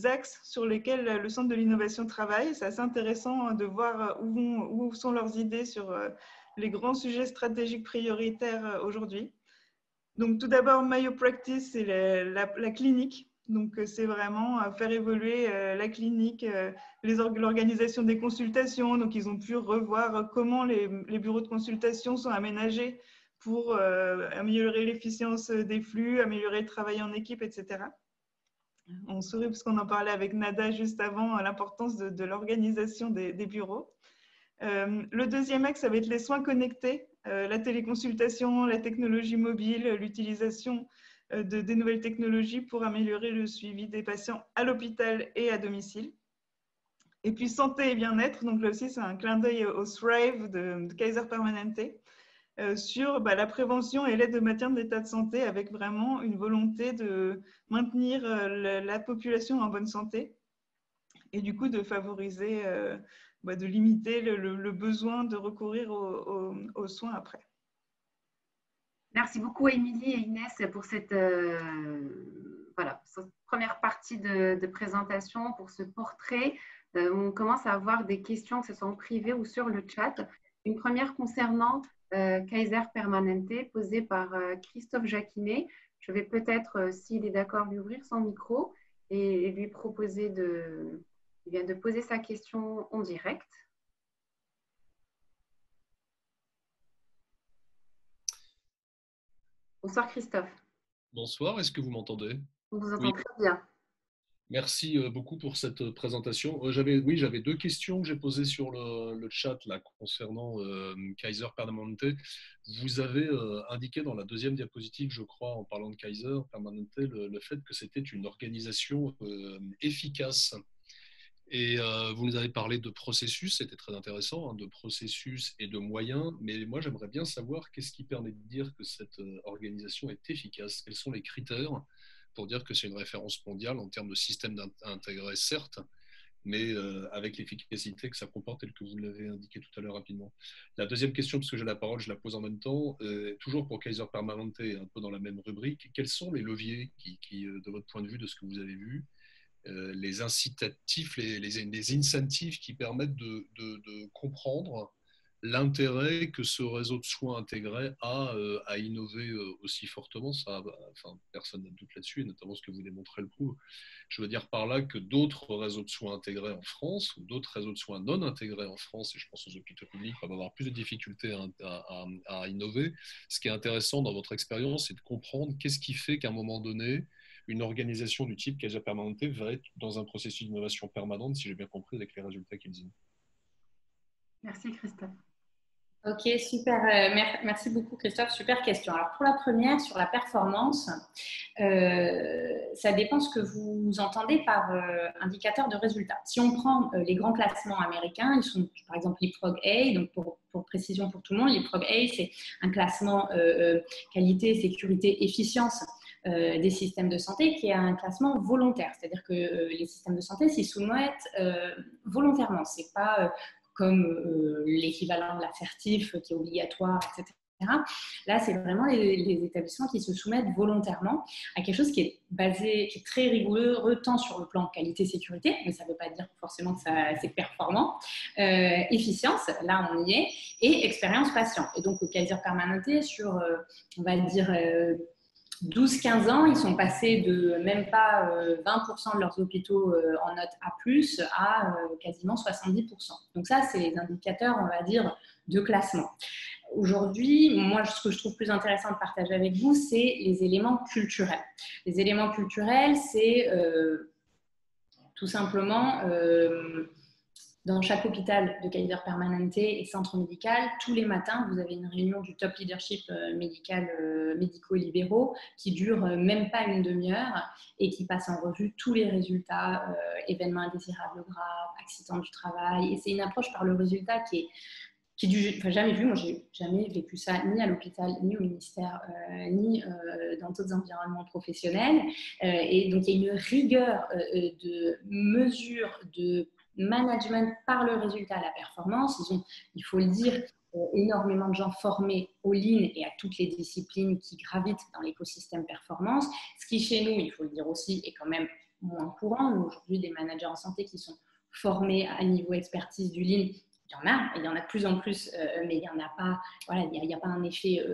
axes sur lesquels le Centre de l'innovation travaille. C'est assez intéressant de voir où sont leurs idées sur les grands sujets stratégiques prioritaires aujourd'hui. Donc, tout d'abord, Mayo Practice, c'est la clinique. Donc, c'est vraiment faire évoluer la clinique, l'organisation des consultations. Donc, ils ont pu revoir comment les bureaux de consultation sont aménagés pour améliorer l'efficience des flux, améliorer le travail en équipe, etc. On sourit parce qu'on en parlait avec Nada juste avant, l'importance de l'organisation des bureaux. Le deuxième axe, ça va être les soins connectés, la téléconsultation, la technologie mobile, l'utilisation des nouvelles technologies pour améliorer le suivi des patients à l'hôpital et à domicile. Et puis santé et bien-être, donc là aussi c'est un clin d'œil au Thrive de Kaiser Permanente, sur la prévention et l'aide au maintien de l'état de santé avec vraiment une volonté de maintenir la population en bonne santé et du coup de favoriser, de limiter le besoin de recourir aux soins après. Merci beaucoup, Émilie et Inès, pour cette première partie de présentation, pour ce portrait. On commence à avoir des questions, que ce soit en privé ou sur le chat. Une première concernant Kaiser Permanente, posée par Christophe Jacquinet. Je vais peut-être, s'il est d'accord, lui ouvrir son micro et lui proposer de poser sa question en direct. Bonsoir Christophe. Bonsoir, est-ce que vous m'entendez? On vous entend Oui, très bien. merci beaucoup pour cette présentation. J'avais deux questions que j'ai posées sur le chat là, concernant Kaiser Permanente. Vous avez indiqué dans la deuxième diapositive, je crois, en parlant de Kaiser Permanente, le fait que c'était une organisation efficace. Et vous nous avez parlé de processus, c'était très intéressant, hein, de processus et de moyens, mais moi j'aimerais bien savoir qu'est-ce qui permet de dire que cette organisation est efficace, quels sont les critères pour dire que c'est une référence mondiale en termes de système intégré, certes, mais avec l'efficacité que ça comporte, tel que vous l'avez indiqué tout à l'heure rapidement. La deuxième question, parce que j'ai la parole, je la pose en même temps, toujours pour Kaiser Permanente, un peu dans la même rubrique, quels sont les leviers qui de votre point de vue, de ce que vous avez vu, les incitatifs, les incentives qui permettent de comprendre l'intérêt que ce réseau de soins intégré a à innover aussi fortement. Ça, enfin, personne n'a de doute là-dessus, et notamment ce que vous démontrez le prouve. Je veux dire par là que d'autres réseaux de soins intégrés en France ou d'autres réseaux de soins non intégrés en France, et je pense aux hôpitaux publics, peuvent avoir plus de difficultés à innover. Ce qui est intéressant dans votre expérience, c'est de comprendre qu'est-ce qui fait qu'à un moment donné, une organisation du type Kaiser Permanente va être dans un processus d'innovation permanente, si j'ai bien compris, avec les résultats qu'ils ont. Merci Christophe. Ok, super. Merci beaucoup Christophe. Super question. Alors pour la première, sur la performance, ça dépend ce que vous entendez par indicateur de résultats. Si on prend les grands classements américains, ils sont par exemple l'IPROG A, donc pour précision pour tout le monde, l'IPROG A, c'est un classement qualité, sécurité, efficience des systèmes de santé qui est un classement volontaire. C'est-à-dire que les systèmes de santé s'y soumettent volontairement. C'est pas comme l'équivalent de l'assertif qui est obligatoire, etc. Là, c'est vraiment les établissements qui se soumettent volontairement à quelque chose qui est basé, qui est très rigoureux, tant sur le plan qualité-sécurité, mais ça ne veut pas dire forcément que c'est performant, efficience, là on y est, et expérience patient. Et donc, au Kaiser Permanente, sur, on va dire, 12-15 ans, ils sont passés de même pas 20% de leurs hôpitaux en note A+, à quasiment 70%. Donc ça, c'est les indicateurs, on va dire, de classement. Aujourd'hui, moi, ce que je trouve plus intéressant de partager avec vous, c'est les éléments culturels. Les éléments culturels, c'est tout simplement... dans chaque hôpital de Kaiser Permanente et centre médical, tous les matins, vous avez une réunion du top leadership médical, médicaux et libéraux qui dure même pas une demi-heure et qui passe en revue tous les résultats, événements indésirables graves, accidents du travail. Et c'est une approche par le résultat qui est jamais vu. Moi, j'ai jamais vécu ça ni à l'hôpital, ni au ministère, ni dans d'autres environnements professionnels. Et donc, il y a une rigueur de mesure, de management par le résultat à la performance. Ils ont, il faut le dire, énormément de gens formés au Lean et à toutes les disciplines qui gravitent dans l'écosystème performance. Ce qui, chez nous, il faut le dire aussi, est quand même moins courant. Nous, aujourd'hui, des managers en santé qui sont formés à niveau expertise du Lean, il y en a de plus en plus, mais il n'y en a pas, voilà, il n'y a pas un effet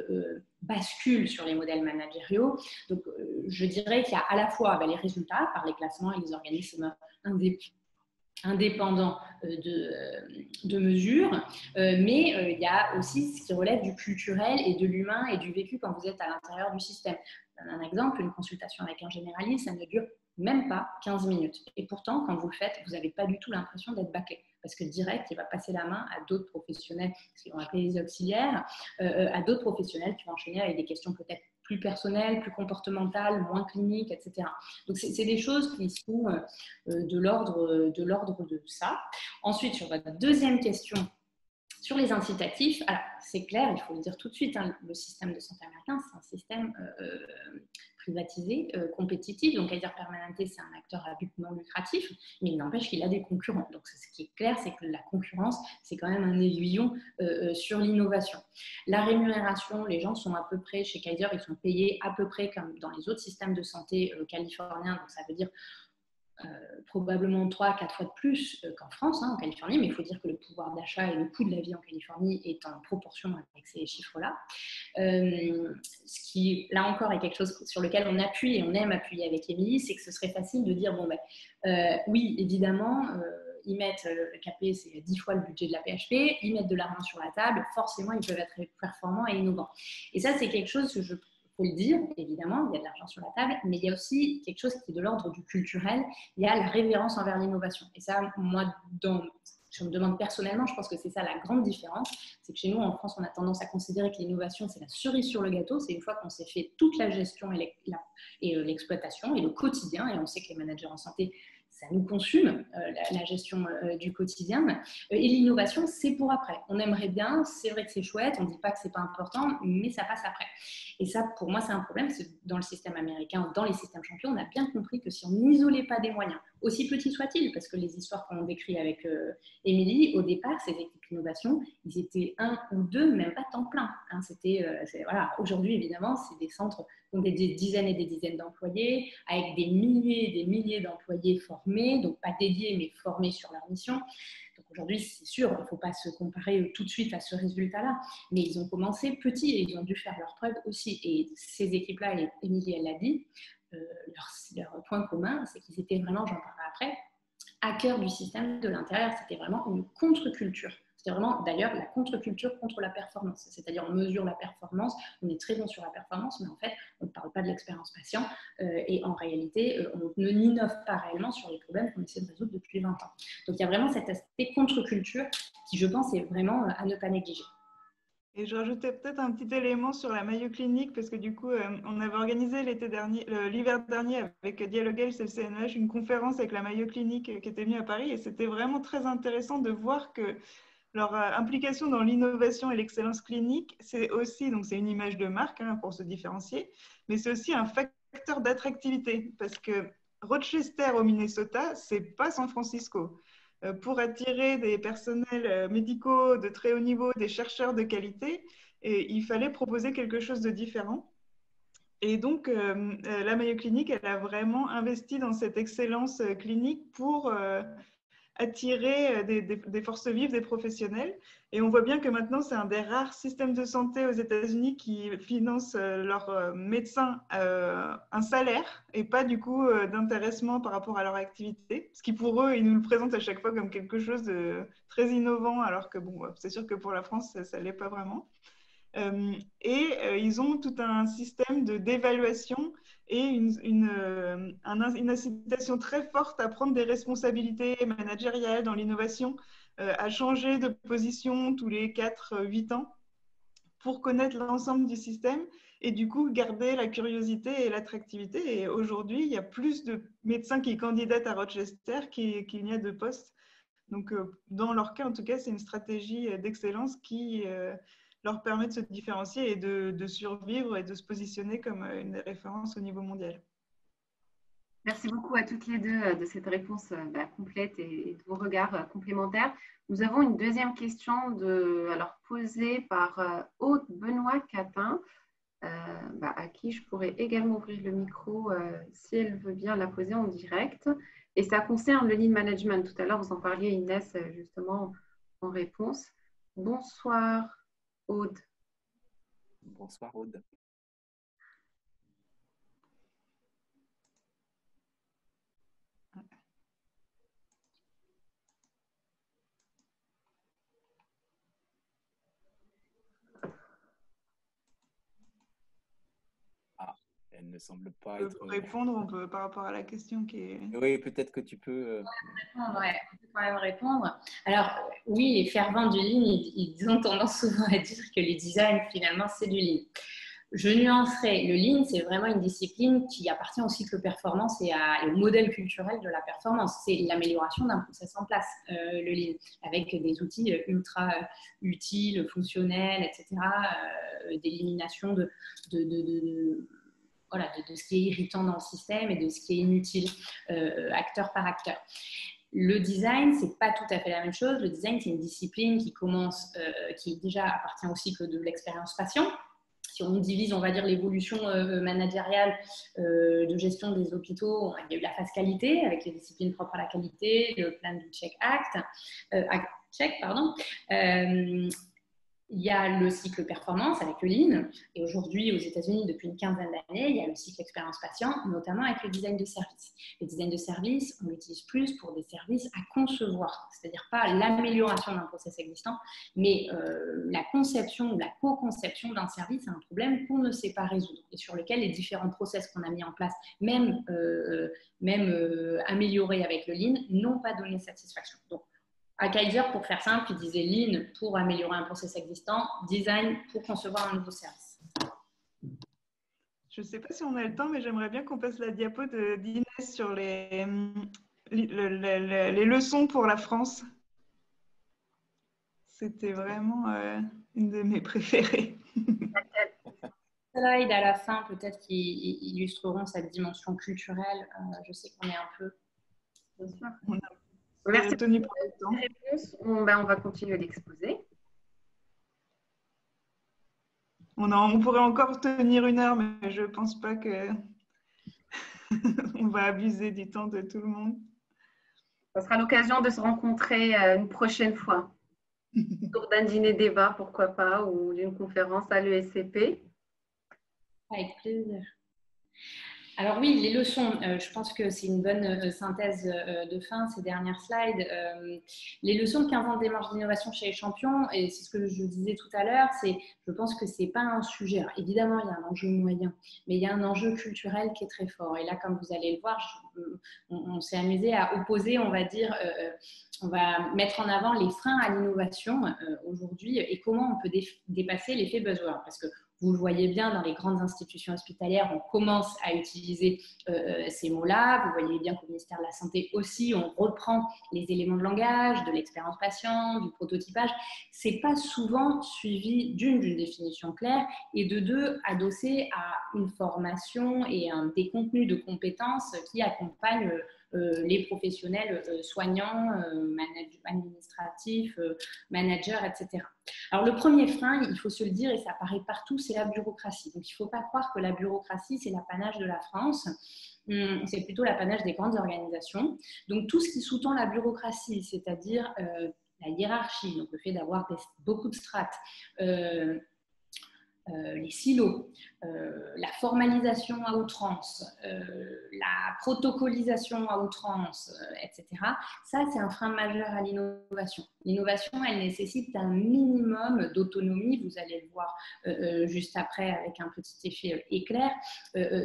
bascule sur les modèles managériaux. Donc, je dirais qu'il y a à la fois les résultats par les classements et les organismes indépendants de mesure, mais il y a aussi ce qui relève du culturel et de l'humain et du vécu quand vous êtes à l'intérieur du système. Un exemple, une consultation avec un généraliste, ça ne dure même pas 15 minutes. Et pourtant, quand vous le faites, vous n'avez pas du tout l'impression d'être bâclé. Parce que direct, il va passer la main à d'autres professionnels, ce qu'ils vont appeler les auxiliaires, à d'autres professionnels qui vont enchaîner avec des questions peut-être plus personnelles, plus comportementales, moins cliniques, etc. Donc, c'est des choses qui sont de l'ordre de ça. Ensuite, sur votre deuxième question, Sur les incitatifs, alors c'est clair, il faut le dire tout de suite, hein, le système de santé américain, c'est un système privatisé, compétitif. Donc, Kaiser Permanente, c'est un acteur à but non lucratif, mais il n'empêche qu'il a des concurrents. Donc, ce qui est clair, c'est que la concurrence, c'est quand même un aiguillon sur l'innovation. La rémunération, les gens sont à peu près, chez Kaiser, ils sont payés à peu près comme dans les autres systèmes de santé californiens. Donc, ça veut dire probablement 3-4 fois de plus qu'en France, hein, en Californie, mais il faut dire que le pouvoir d'achat et le coût de la vie en Californie est en proportion avec ces chiffres-là. Ce qui, là encore, est quelque chose sur lequel on appuie et on aime appuyer avec Émilie, c'est que ce serait facile de dire, bon, oui, évidemment, ils mettent le KP, c'est 10 fois le budget de la PHP, ils mettent de l'argent sur la table, forcément, ils peuvent être performants et innovants. Et ça, c'est quelque chose que faut le dire, évidemment, il y a de l'argent sur la table, mais il y a aussi quelque chose qui est de l'ordre du culturel, il y a la révérence envers l'innovation. Et ça, moi, je me demande personnellement, je pense que c'est ça la grande différence, c'est que chez nous, en France, on a tendance à considérer que l'innovation, c'est la cerise sur le gâteau, c'est une fois qu'on s'est fait toute la gestion et l'exploitation et le quotidien, et on sait que les managers en santé, ça nous consume, la gestion du quotidien. Et l'innovation, c'est pour après. On aimerait bien, c'est vrai que c'est chouette, on ne dit pas que ce n'est pas important, mais ça passe après. Et ça, pour moi, c'est un problème. Dans le système américain, dans les systèmes champions, on a bien compris que si on n'isolait pas des moyens, aussi petits soient-ils, parce que les histoires qu'on décrit avec Émilie, au départ, ces équipes d'innovation, ils étaient 1 ou 2, même pas temps plein. Hein, voilà. Aujourd'hui, évidemment, c'est des centres qui ont des dizaines et des dizaines d'employés, avec des milliers et des milliers d'employés formés, donc pas dédiés, mais formés sur leur mission. Donc aujourd'hui, c'est sûr, il ne faut pas se comparer tout de suite à ce résultat-là, mais ils ont commencé petits et ils ont dû faire leurs preuves aussi. Et ces équipes-là, et Émilie, elle l'a dit, leur point commun, c'est qu'ils étaient vraiment, j'en parlerai après, hackers du système de l'intérieur. C'était vraiment une contre-culture. C'était vraiment, d'ailleurs, la contre-culture contre la performance. C'est-à-dire, on mesure la performance, on est très bon sur la performance, mais en fait, on ne parle pas de l'expérience patient et en réalité, on ne n'innove pas réellement sur les problèmes qu'on essaie de résoudre depuis 20 ans. Donc, il y a vraiment cet aspect contre-culture qui, je pense, est vraiment à ne pas négliger. Et je rajoutais peut-être un petit élément sur la Mayo Clinic, parce que du coup, on avait organisé l'hiver dernier avec Dialogue Health et le CNH une conférence avec la Mayo Clinic qui était venue à Paris, et c'était vraiment très intéressant de voir que leur implication dans l'innovation et l'excellence clinique, c'est aussi, donc c'est une image de marque hein, pour se différencier, mais c'est aussi un facteur d'attractivité, parce que Rochester au Minnesota, c'est pas San Francisco. Pour attirer des personnels médicaux de très haut niveau, des chercheurs de qualité, et il fallait proposer quelque chose de différent. Et donc, la Mayo Clinic, elle a vraiment investi dans cette excellence clinique pour attirer des forces vives, des professionnels. Et on voit bien que maintenant, c'est un des rares systèmes de santé aux États-Unis qui finance leurs médecins un salaire et pas du coup d'intéressement par rapport à leur activité. Ce qui pour eux, ils nous le présentent à chaque fois comme quelque chose de très innovant, alors que bon, c'est sûr que pour la France, ça ne l'est pas vraiment. Ils ont tout un système d'évaluation et une incitation très forte à prendre des responsabilités managériales dans l'innovation, à changer de position tous les 4-8 ans pour connaître l'ensemble du système et du coup garder la curiosité et l'attractivité. Et aujourd'hui, il y a plus de médecins qui candidatent à Rochester qu'il n'y a de postes. Donc, dans leur cas, en tout cas, c'est une stratégie d'excellence qui leur permet de se différencier et de survivre et de se positionner comme une référence au niveau mondial. Merci beaucoup à toutes les deux de cette réponse complète et de vos regards complémentaires. Nous avons une deuxième question posée par Aude Benoît Catin, à qui je pourrais également ouvrir le micro si elle veut bien la poser en direct. Et ça concerne le lean management. Tout à l'heure, vous en parliez, Inès, justement, en réponse. Bonsoir, Aude. Bonsoir, Aude. Elle ne semble pas être... Pour répondre par rapport à la question qui est... Oui, peut-être que tu peux... On peut quand même répondre. Alors, oui, les fervents du lean, ils ont tendance souvent à dire que les designs, finalement, c'est du lean. Je nuancerai, le Lean, c'est vraiment une discipline qui appartient au cycle performance et au modèle culturel de la performance. C'est l'amélioration d'un process en place, le Lean, avec des outils ultra utiles, fonctionnels, etc., d'élimination voilà, de ce qui est irritant dans le système et de ce qui est inutile, acteur par acteur. Le design, c'est pas tout à fait la même chose. Le design, c'est une discipline qui déjà appartient au cycle de l'expérience patient. Si on divise, on va dire, l'évolution managériale de gestion des hôpitaux, il y a eu la phase qualité avec les disciplines propres à la qualité, le plan du check check, pardon. Il y a le cycle performance avec le Lean. Et aujourd'hui, aux États-Unis, depuis une quinzaine d'années, il y a le cycle expérience patient, notamment avec le design de service. Le design de service, on l'utilise plus pour des services à concevoir, c'est-à-dire pas l'amélioration d'un process existant, mais la conception ou la co-conception d'un service à un problème qu'on ne sait pas résoudre et sur lequel les différents process qu'on a mis en place, même améliorés avec le Lean, n'ont pas donné satisfaction. Donc, à Kaiser, pour faire simple, il disait Lean pour améliorer un process existant, Design pour concevoir un nouveau service. Je ne sais pas si on a le temps, mais j'aimerais bien qu'on passe la diapo d'Inès sur les leçons pour la France. C'était vraiment une de mes préférées. Slide à la fin, peut-être qui illustreront cette dimension culturelle. Je sais qu'on est un peu... Bien sûr. Merci pour le temps. On va continuer d'exposer. On pourrait encore tenir 1 heure, mais je ne pense pas que on va abuser du temps de tout le monde. Ça sera l'occasion de se rencontrer une prochaine fois. Autour d'un dîner débat, pourquoi pas, ou d'une conférence à l'ESCP. Avec plaisir. Alors oui, les leçons, je pense que c'est une bonne synthèse de fin, ces dernières slides. Les leçons de 15 ans de démarche d'innovation chez les champions, et c'est ce que je disais tout à l'heure, je pense que ce n'est pas un sujet. Alors, évidemment, il y a un enjeu moyen, mais il y a un enjeu culturel qui est très fort. Et là, comme vous allez le voir, on s'est amusé à opposer, on va dire, on va mettre en avant les freins à l'innovation aujourd'hui et comment on peut dépasser l'effet buzzword. Parce que vous le voyez bien, dans les grandes institutions hospitalières, on commence à utiliser ces mots-là. Vous voyez bien qu'au ministère de la Santé aussi, on reprend les éléments de langage, de l'expérience patient, du prototypage. Ce n'est pas souvent suivi d'une définition claire et de deux, adossé à une formation et des contenus de compétences qui accompagnent les professionnels soignants, administratifs, managers, etc. Alors, le premier frein, il faut se le dire, et ça apparaît partout, c'est la bureaucratie. Donc, il ne faut pas croire que la bureaucratie, c'est l'apanage de la France. C'est plutôt l'apanage des grandes organisations. Donc, tout ce qui sous-tend la bureaucratie, c'est-à-dire la hiérarchie, donc le fait d'avoir beaucoup de strates, les silos, la formalisation à outrance, la protocolisation à outrance, etc. Ça, c'est un frein majeur à l'innovation. L'innovation, elle nécessite un minimum d'autonomie. Vous allez le voir juste après avec un petit effet éclair.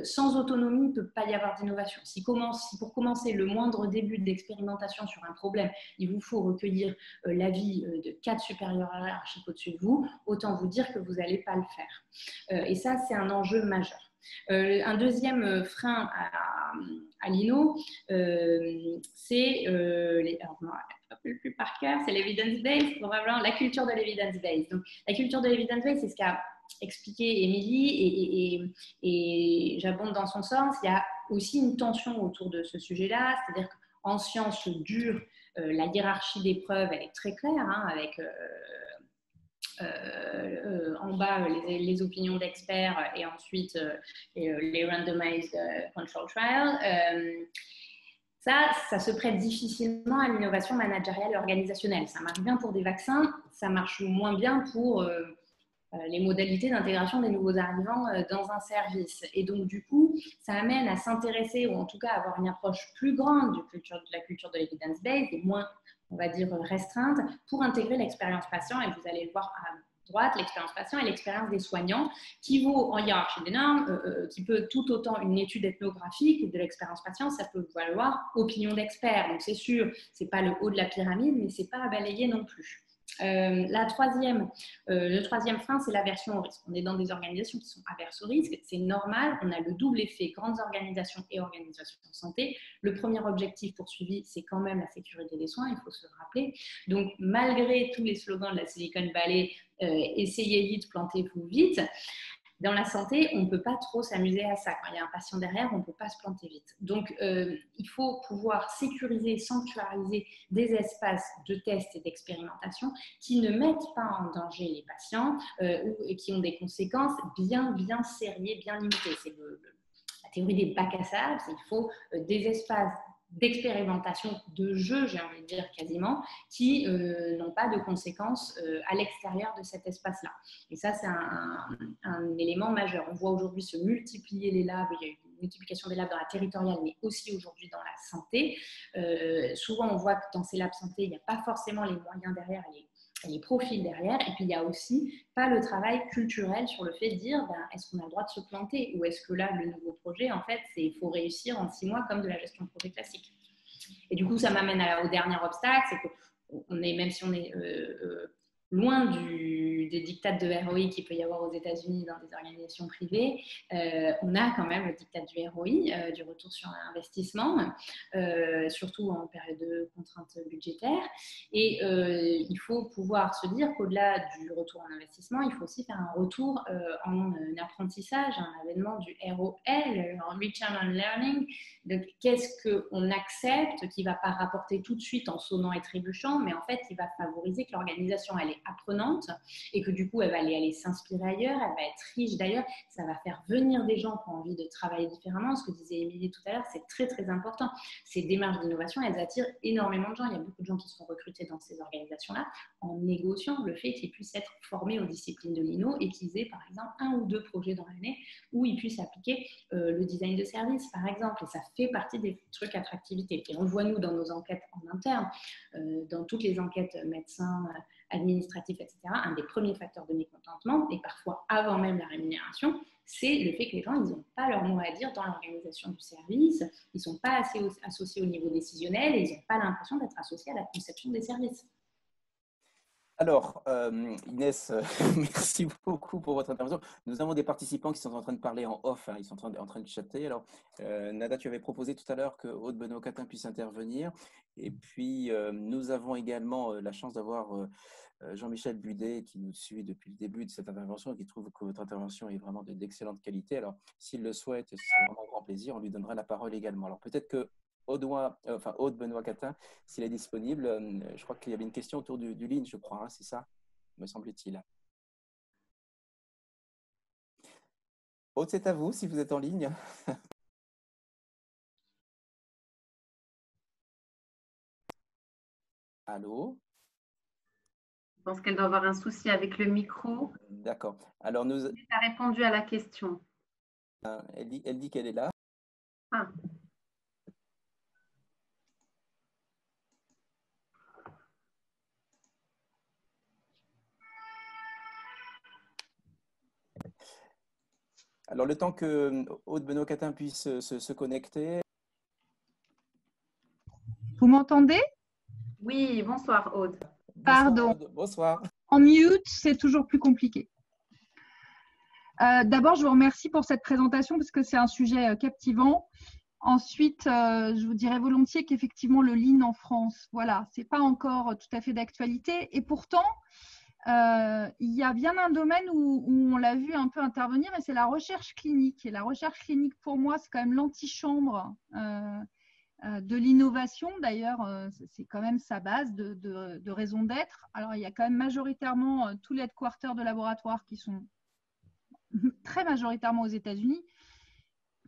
Sans autonomie, il ne peut pas y avoir d'innovation. Si pour commencer le moindre début d'expérimentation sur un problème, il vous faut recueillir l'avis de 4 supérieurs hiérarchiques au-dessus de vous, autant vous dire que vous n'allez pas le faire. Et ça, c'est un enjeu majeur. Un deuxième frein à l'INO, c'est plus par cœur, c'est l'evidence-based, probablement la culture de l'evidence-based. Donc, la culture de l'evidence-based, c'est ce qu'a expliqué Émilie et j'abonde dans son sens. Il y a aussi une tension autour de ce sujet-là, c'est-à-dire qu'en sciences dures, la hiérarchie des preuves, elle est très claire, avec en bas les opinions d'experts et ensuite les randomized control trials. Ça se prête difficilement à l'innovation managériale et organisationnelle. Ça marche bien pour des vaccins, ça marche moins bien pour les modalités d'intégration des nouveaux arrivants dans un service. Et donc, du coup, ça amène à s'intéresser, ou en tout cas à avoir une approche plus grande de la culture de l'evidence-based et moins, on va dire, restreinte pour intégrer l'expérience patient. Et vous allez le voir à droite, l'expérience patient et l'expérience des soignants, qui vaut en hiérarchie des normes, qui peut tout autant une étude ethnographique de l'expérience patient, ça peut valoir opinion d'experts. Donc, c'est sûr, ce n'est pas le haut de la pyramide, mais ce n'est pas à balayer non plus. Le troisième frein, c'est l'aversion au risque. On est dans des organisations qui sont averses au risque. C'est normal. On a le double effet grandes organisations et organisations de santé. Le premier objectif poursuivi, c'est quand même la sécurité des soins, il faut se le rappeler. Donc, malgré tous les slogans de la Silicon Valley, essayez vite, plantez-vous vite. Dans la santé, on ne peut pas trop s'amuser à ça. Quand il y a un patient derrière, on ne peut pas se planter vite. Donc, il faut pouvoir sécuriser, sanctuariser des espaces de tests et d'expérimentation qui ne mettent pas en danger les patients et qui ont des conséquences bien serrées, bien limitées. C'est la théorie des bacs à sable. Il faut des espaces d'expérimentation, de jeu, j'ai envie de dire quasiment, qui n'ont pas de conséquences à l'extérieur de cet espace-là. Et ça, c'est un élément majeur. On voit aujourd'hui se multiplier les labs, il y a eu une multiplication des labs dans la territoriale, mais aussi aujourd'hui dans la santé. Souvent, on voit que dans ces labs santé, il n'y a pas forcément les moyens derrière, les profils derrière, et puis il n'y a aussi pas le travail culturel sur le fait de dire est-ce qu'on a le droit de se planter, ou est-ce que là le nouveau projet en fait il faut réussir en 6 mois comme de la gestion de projet classique. Et du coup ça m'amène au dernier obstacle, c'est qu'on est, même si on est loin des diktats de ROI qu'il peut y avoir aux États-Unis dans des organisations privées, on a quand même le diktat du ROI, du retour sur investissement, surtout en période de contraintes budgétaires. Et il faut pouvoir se dire qu'au-delà du retour en investissement, il faut aussi faire un retour en apprentissage, un avènement du ROL, en Return on Learning. Donc, qu'est-ce qu'on accepte qui ne va pas rapporter tout de suite en sonnant et trébuchant, mais en fait, qui va favoriser que l'organisation, elle est apprenante et que du coup, elle va aller s'inspirer ailleurs, elle va être riche d'ailleurs, ça va faire venir des gens qui ont envie de travailler différemment. Ce que disait Émilie tout à l'heure, c'est très, très important. Ces démarches d'innovation, elles attirent énormément de gens. Il y a beaucoup de gens qui sont recrutés dans ces organisations-là en négociant le fait qu'ils puissent être formés aux disciplines de l'INO et qu'ils aient, par exemple, 1 ou 2 projets dans l'année où ils puissent appliquer le design de service, par exemple. Et ça fait partie des trucs attractivité. Et on le voit, nous, dans nos enquêtes en interne, dans toutes les enquêtes médecins, administratifs, etc. Un des premiers facteurs de mécontentement, et parfois avant même la rémunération, c'est le fait que les gens, ils n'ont pas leur mot à dire dans l'organisation du service, ils ne sont pas assez associés au niveau décisionnel et ils n'ont pas l'impression d'être associés à la conception des services. Alors, Inès, merci beaucoup pour votre intervention. Nous avons des participants qui sont en train de parler en off, hein, ils sont en train de chatter. Alors, Nada, tu avais proposé tout à l'heure que Aude Benoît-Catin puisse intervenir. Et puis, nous avons également la chance d'avoir Jean-Michel Budet qui nous suit depuis le début de cette intervention et qui trouve que votre intervention est vraiment d'excellente qualité. Alors, s'il le souhaite, et ce sera vraiment un grand plaisir, on lui donnera la parole également. Alors, peut-être que Aude Benoît-Catin, s'il est disponible. Je crois qu'il y avait une question autour du lean, je crois, hein, c'est ça, me semble-t-il. Aude, c'est à vous, si vous êtes en ligne. Allô? Je pense qu'elle doit avoir un souci avec le micro. D'accord. Alors, nous... Elle a répondu à la question. Elle dit qu'elle est là. Ah. Alors, le temps que Aude Benoît-Catin puisse se connecter. Vous m'entendez? Oui, bonsoir Aude. Pardon. Bonsoir, Aude. Bonsoir. En mute, c'est toujours plus compliqué. D'abord, je vous remercie pour cette présentation parce que c'est un sujet captivant. Ensuite, je vous dirais volontiers qu'effectivement, le lean en France, voilà, c'est pas encore tout à fait d'actualité. Et pourtant, il y a bien un domaine où on l'a vu un peu intervenir, et c'est la recherche clinique. Et la recherche clinique, pour moi, c'est quand même l'antichambre de l'innovation. D'ailleurs, c'est quand même sa base de raison d'être. Alors, il y a quand même majoritairement tous les headquarters de laboratoires qui sont très majoritairement aux États-Unis.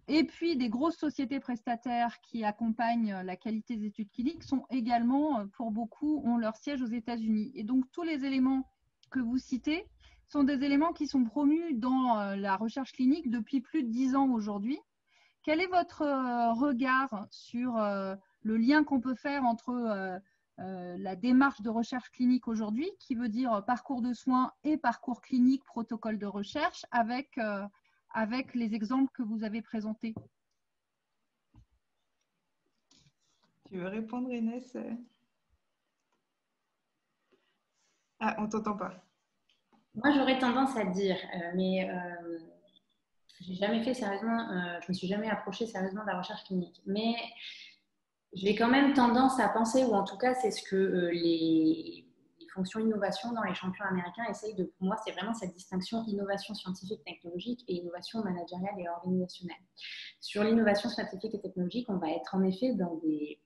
Et puis, des grosses sociétés prestataires qui accompagnent la qualité des études cliniques sont également, pour beaucoup, ont leur siège aux États-Unis. Et donc, tous les éléments que vous citez sont des éléments qui sont promus dans la recherche clinique depuis plus de 10 ans aujourd'hui. Quel est votre regard sur le lien qu'on peut faire entre la démarche de recherche clinique aujourd'hui, qui veut dire parcours de soins et parcours clinique, protocole de recherche, avec les exemples que vous avez présentés? Tu veux répondre, Inès? Ah, on ne t'entend pas. Moi, j'aurais tendance à dire, mais j'ai jamais fait sérieusement, je me suis jamais approchée sérieusement de la recherche clinique. Mais j'ai quand même tendance à penser, ou en tout cas, c'est ce que les fonctions innovation dans les champions américains essayent de. Pour moi, c'est vraiment cette distinction innovation scientifique technologique et innovation managériale et organisationnelle. Sur l'innovation scientifique et technologique, on va être en effet dans des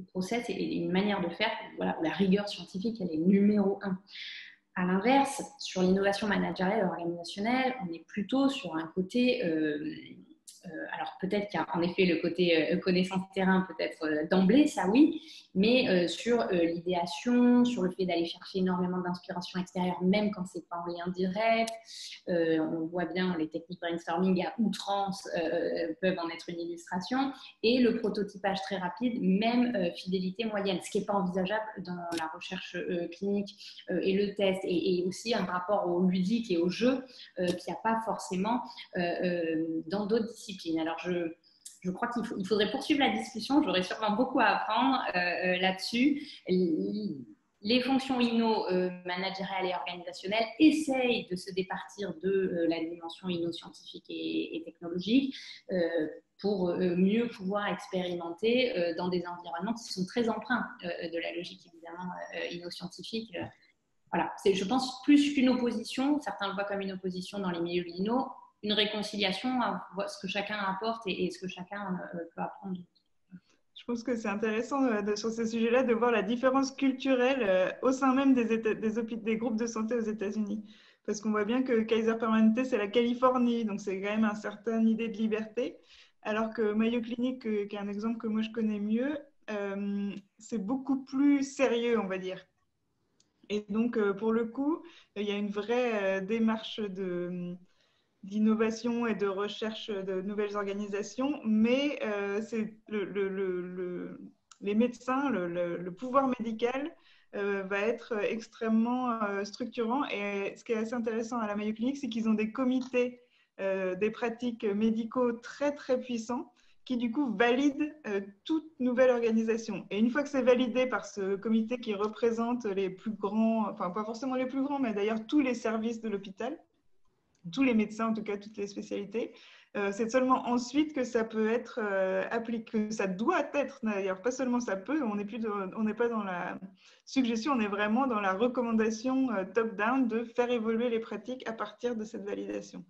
process et une manière de faire voilà, où la rigueur scientifique, elle est numéro un. À l'inverse, sur l'innovation managériale et organisationnelle, on est plutôt sur un côté, alors peut-être qu'il y a en effet le côté connaissance terrain, peut-être d'emblée, ça oui, mais sur l'idéation, sur le fait d'aller chercher énormément d'inspiration extérieure, même quand c'est pas en lien direct. On voit bien les techniques brainstorming à outrance peuvent en être une illustration. Et le prototypage très rapide, même fidélité moyenne, ce qui n'est pas envisageable dans la recherche clinique et le test, et aussi un rapport au ludique et au jeu qu'il n'y a pas forcément dans d'autres disciplines. Alors, je crois qu'il faudrait poursuivre la discussion. J'aurais sûrement beaucoup à apprendre là-dessus. Les fonctions inno managériales et organisationnelles essayent de se départir de la dimension inno-scientifique et technologique pour mieux pouvoir expérimenter dans des environnements qui sont très empreints de la logique évidemment inno-scientifique. Voilà, c'est, je pense, plus qu'une opposition, certains le voient comme une opposition dans les milieux de l'inno, une réconciliation à ce que chacun apporte et ce que chacun peut apprendre. Je pense que c'est intéressant sur ce sujet-là de voir la différence culturelle au sein même des groupes de santé aux États-Unis. Parce qu'on voit bien que Kaiser Permanente, c'est la Californie, donc c'est quand même une certaine idée de liberté. Alors que Mayo Clinic, qui est un exemple que moi je connais mieux, c'est beaucoup plus sérieux, on va dire. Et donc, pour le coup, il y a une vraie démarche d'innovation et de recherche de nouvelles organisations, mais c'est les médecins, le pouvoir médical va être extrêmement structurant. Et ce qui est assez intéressant à la Mayo Clinic, c'est qu'ils ont des comités des pratiques médicaux très, très puissants qui du coup valide toute nouvelle organisation. Et une fois que c'est validé par ce comité qui représente les plus grands, enfin pas forcément les plus grands, mais d'ailleurs tous les services de l'hôpital, tous les médecins, en tout cas toutes les spécialités, c'est seulement ensuite que ça peut être appliqué, que ça doit être d'ailleurs, pas seulement ça peut, on n'est pas dans la suggestion, on est vraiment dans la recommandation top-down de faire évoluer les pratiques à partir de cette validation.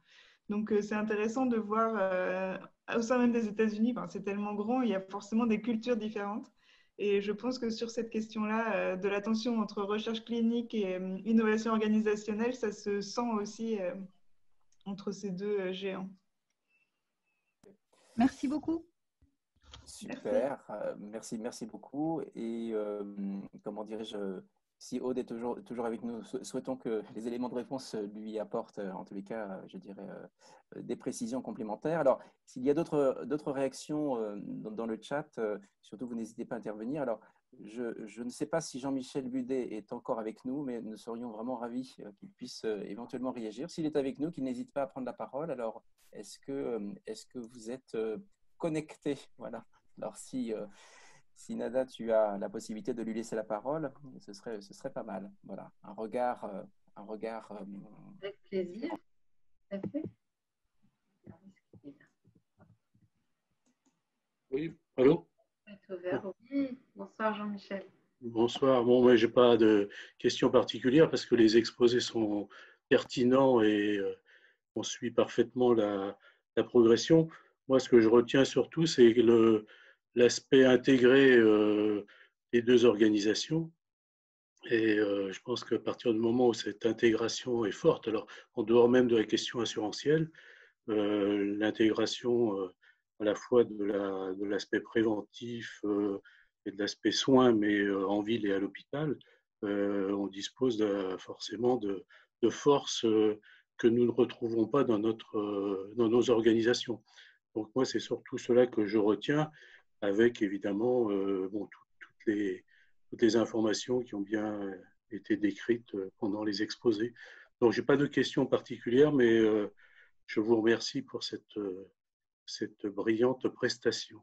Donc, c'est intéressant de voir au sein même des États-Unis, c'est tellement grand, il y a forcément des cultures différentes. Et je pense que sur cette question-là, de la tension entre recherche clinique et innovation organisationnelle, ça se sent aussi entre ces deux géants. Merci beaucoup. Super, merci beaucoup. Et comment dirais-je, si Aude est toujours avec nous, souhaitons que les éléments de réponse lui apportent, en tous les cas, je dirais, des précisions complémentaires. Alors, s'il y a d'autres réactions dans le chat, surtout vous n'hésitez pas à intervenir. Alors, je ne sais pas si Jean-Michel Budet est encore avec nous, mais nous serions vraiment ravis qu'il puisse éventuellement réagir. S'il est avec nous, qu'il n'hésite pas à prendre la parole. Alors, est-ce que vous êtes connecté? Voilà. Alors, si Nada, tu as la possibilité de lui laisser la parole, ce serait pas mal. Voilà, un regard. Avec plaisir. Tout à fait. Oui, allô? Oui, bonsoir Jean-Michel. Bonsoir. Bon, moi, je n'ai pas de questions particulières parce que les exposés sont pertinents et on suit parfaitement la progression. Moi, ce que je retiens surtout, c'est l'aspect intégré des deux organisations. Et je pense qu'à partir du moment où cette intégration est forte, alors en dehors même de la question assurantielle, l'intégration à la fois de l'aspect préventif et de l'aspect soins, mais en ville et à l'hôpital, on dispose forcément de forces que nous ne retrouvons pas dans nos organisations. Donc moi, c'est surtout cela que je retiens, avec évidemment toutes les informations qui ont bien été décrites pendant les exposés. Donc, je n'ai pas de questions particulières, mais je vous remercie pour cette brillante prestation.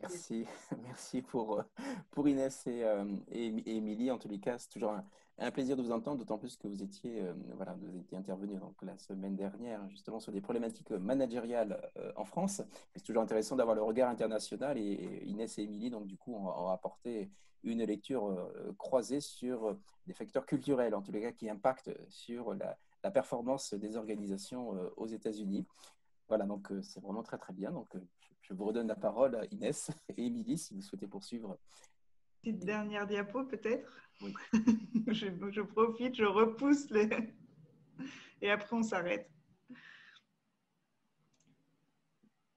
Merci, merci pour Inès et Émilie. En tous les cas, c'est toujours un plaisir de vous entendre, d'autant plus que vous étiez, voilà, vous étiez intervenu donc, la semaine dernière justement sur des problématiques managériales en France. C'est toujours intéressant d'avoir le regard international et Inès et Émilie, donc du coup, ont apporté une lecture croisée sur des facteurs culturels, en tous les cas, qui impactent sur la performance des organisations aux États-Unis. Voilà, donc c'est vraiment très très bien. Donc je vous redonne la parole à Inès et Émilie si vous souhaitez poursuivre. Petite dernière diapo peut-être. Oui. je profite, je repousse les... et après on s'arrête.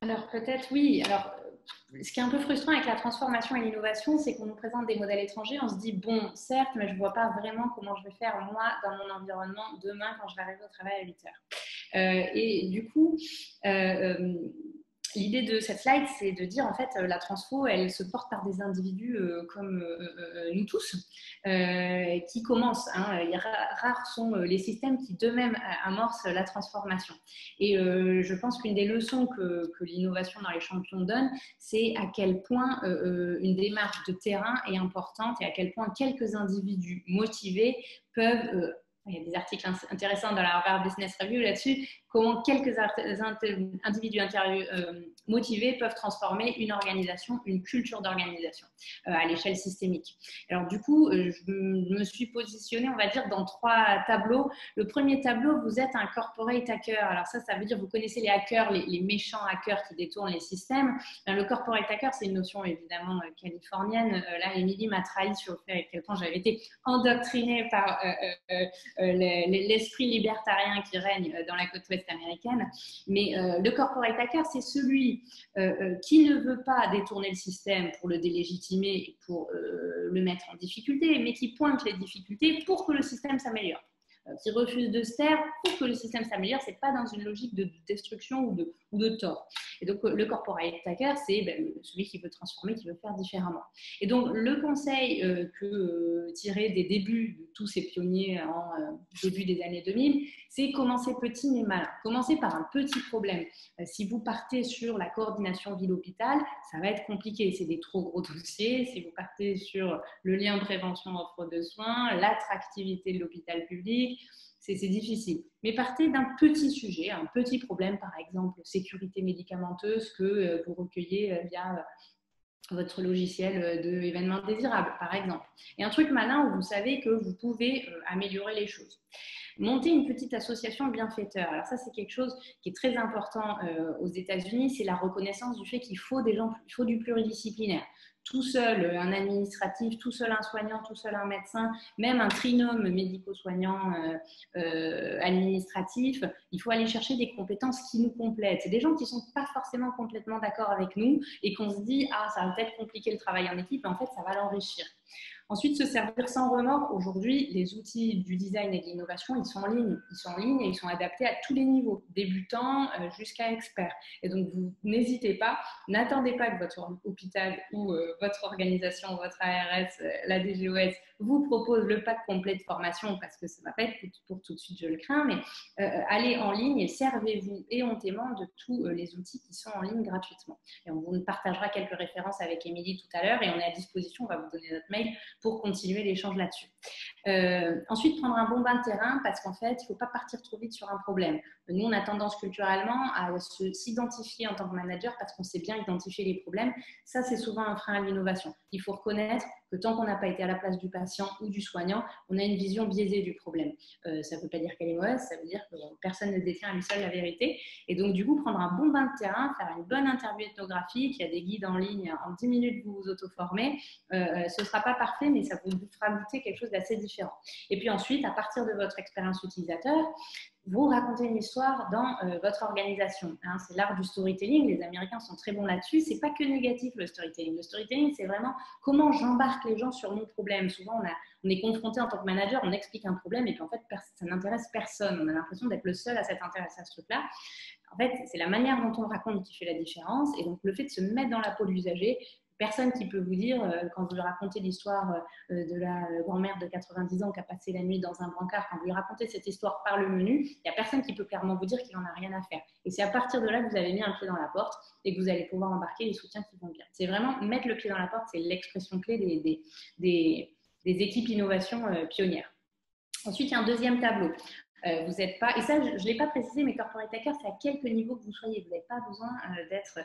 Alors peut-être oui. Alors ce qui est un peu frustrant avec la transformation et l'innovation, c'est qu'on nous présente des modèles étrangers. On se dit bon, certes, mais je ne vois pas vraiment comment je vais faire moi dans mon environnement demain quand je vais arriver au travail à 8 heures. Et du coup, l'idée de cette slide, c'est de dire en fait la transfo, elle se porte par des individus comme nous tous, qui commencent. Rares sont les systèmes qui d'eux-mêmes amorcent la transformation. Et je pense qu'une des leçons que l'innovation dans les champions donne, c'est à quel point une démarche de terrain est importante et à quel point quelques individus motivés peuvent il y a des articles intéressants dans la Harvard Business Review là-dessus, comment quelques individus motivés peuvent transformer une organisation, une culture d'organisation à l'échelle systémique. Alors du coup, je me suis positionnée, on va dire, dans 3 tableaux. Le premier tableau, vous êtes un corporate hacker. Alors ça veut dire, vous connaissez les hackers, les méchants hackers qui détournent les systèmes. Le corporate hacker, c'est une notion évidemment californienne. Là, Émilie m'a trahi sur le fait à quel point j'avais été endoctrinée par l'esprit libertarien qui règne dans la côte ouest américaine. Mais le corporate hacker, c'est celui qui ne veut pas détourner le système pour le délégitimer et pour le mettre en difficulté, mais qui pointe les difficultés pour que le système s'améliore. Qui refuse de se taire pour que le système s'améliore, c'est pas dans une logique de destruction ou de tort. Et donc, le corporate hacker, c'est celui qui veut transformer, qui veut faire différemment. Et donc, le conseil tiré des débuts de tous ces pionniers en début des années 2000, c'est commencer petit mais malin. Commencer par un petit problème. Si vous partez sur la coordination ville-hôpital, ça va être compliqué. C'est des trop gros dossiers. Si vous partez sur le lien prévention-offre de soins, l'attractivité de l'hôpital public, c'est difficile. Mais partez d'un petit sujet, un petit problème, par exemple, sécurité médicamenteuse que vous recueillez via votre logiciel de événements désirables, par exemple. Et un truc malin où vous savez que vous pouvez améliorer les choses. Monter une petite association bienfaiteur. Alors ça, c'est quelque chose qui est très important aux États-Unis, c'est la reconnaissance du fait qu'il faut des gens, il faut du pluridisciplinaire. Tout seul, un administratif, tout seul un soignant, tout seul un médecin, même un trinôme médico-soignant administratif, il faut aller chercher des compétences qui nous complètent. C'est des gens qui ne sont pas forcément complètement d'accord avec nous et qu'on se dit « Ah, ça va peut-être compliquer le travail en équipe », mais en fait, ça va l'enrichir. Ensuite, se servir sans remords. Aujourd'hui, les outils du design et de l'innovation, ils sont en ligne. Ils sont en ligne et ils sont adaptés à tous les niveaux, débutants jusqu'à experts. Et donc, vous n'hésitez pas, n'attendez pas que votre hôpital ou votre organisation, votre ARS, la DGOS, vous propose le pack complet de formation parce que ça ne va pas être pour tout de suite, je le crains, mais allez en ligne et servez-vous éhontément de tous les outils qui sont en ligne gratuitement. Et on vous partagera quelques références avec Émilie tout à l'heure et on est à disposition, on va vous donner notre mail pour continuer l'échange là-dessus. Ensuite, prendre un bon bain de terrain parce qu'en fait, il ne faut pas partir trop vite sur un problème. Nous, on a tendance culturellement à s'identifier en tant que manager parce qu'on sait bien identifier les problèmes. Ça, c'est souvent un frein à l'innovation. Il faut reconnaître que tant qu'on n'a pas été à la place du patient ou du soignant, on a une vision biaisée du problème. Ça ne veut pas dire qu'elle est mauvaise, ça veut dire que personne ne détient à lui seul la vérité. Et donc, du coup, prendre un bon bain de terrain, faire une bonne interview ethnographique, il y a des guides en ligne, en 10 minutes, vous vous auto-formez. Ce ne sera pas parfait, mais ça vous fera goûter quelque chose d'assez différent. Et puis ensuite, à partir de votre expérience utilisateur, vous racontez une histoire dans votre organisation. Hein, c'est l'art du storytelling. Les Américains sont très bons là-dessus. C'est pas que négatif le storytelling. Le storytelling, c'est vraiment comment j'embarque les gens sur mon problème. Souvent, on est confronté en tant que manager, on explique un problème et puis en fait, ça n'intéresse personne. On a l'impression d'être le seul à s'être intéressé à ce truc-là. En fait, c'est la manière dont on raconte qui fait la différence. Et donc, le fait de se mettre dans la peau de l'usager, Personne qui peut vous dire, quand vous lui racontez l'histoire de la grand-mère de 90 ans qui a passé la nuit dans un brancard, quand vous lui racontez cette histoire par le menu, il n'y a personne qui peut clairement vous dire qu'il n'en a rien à faire. Et c'est à partir de là que vous avez mis un pied dans la porte et que vous allez pouvoir embarquer les soutiens qui vont bien. C'est vraiment mettre le pied dans la porte, c'est l'expression clé des équipes innovation pionnières. Ensuite, il y a un deuxième tableau. Vous n'êtes pas, et ça je ne l'ai pas précisé, mais corporate hacker, c'est à quelque niveau que vous soyez. Vous n'avez pas besoin d'être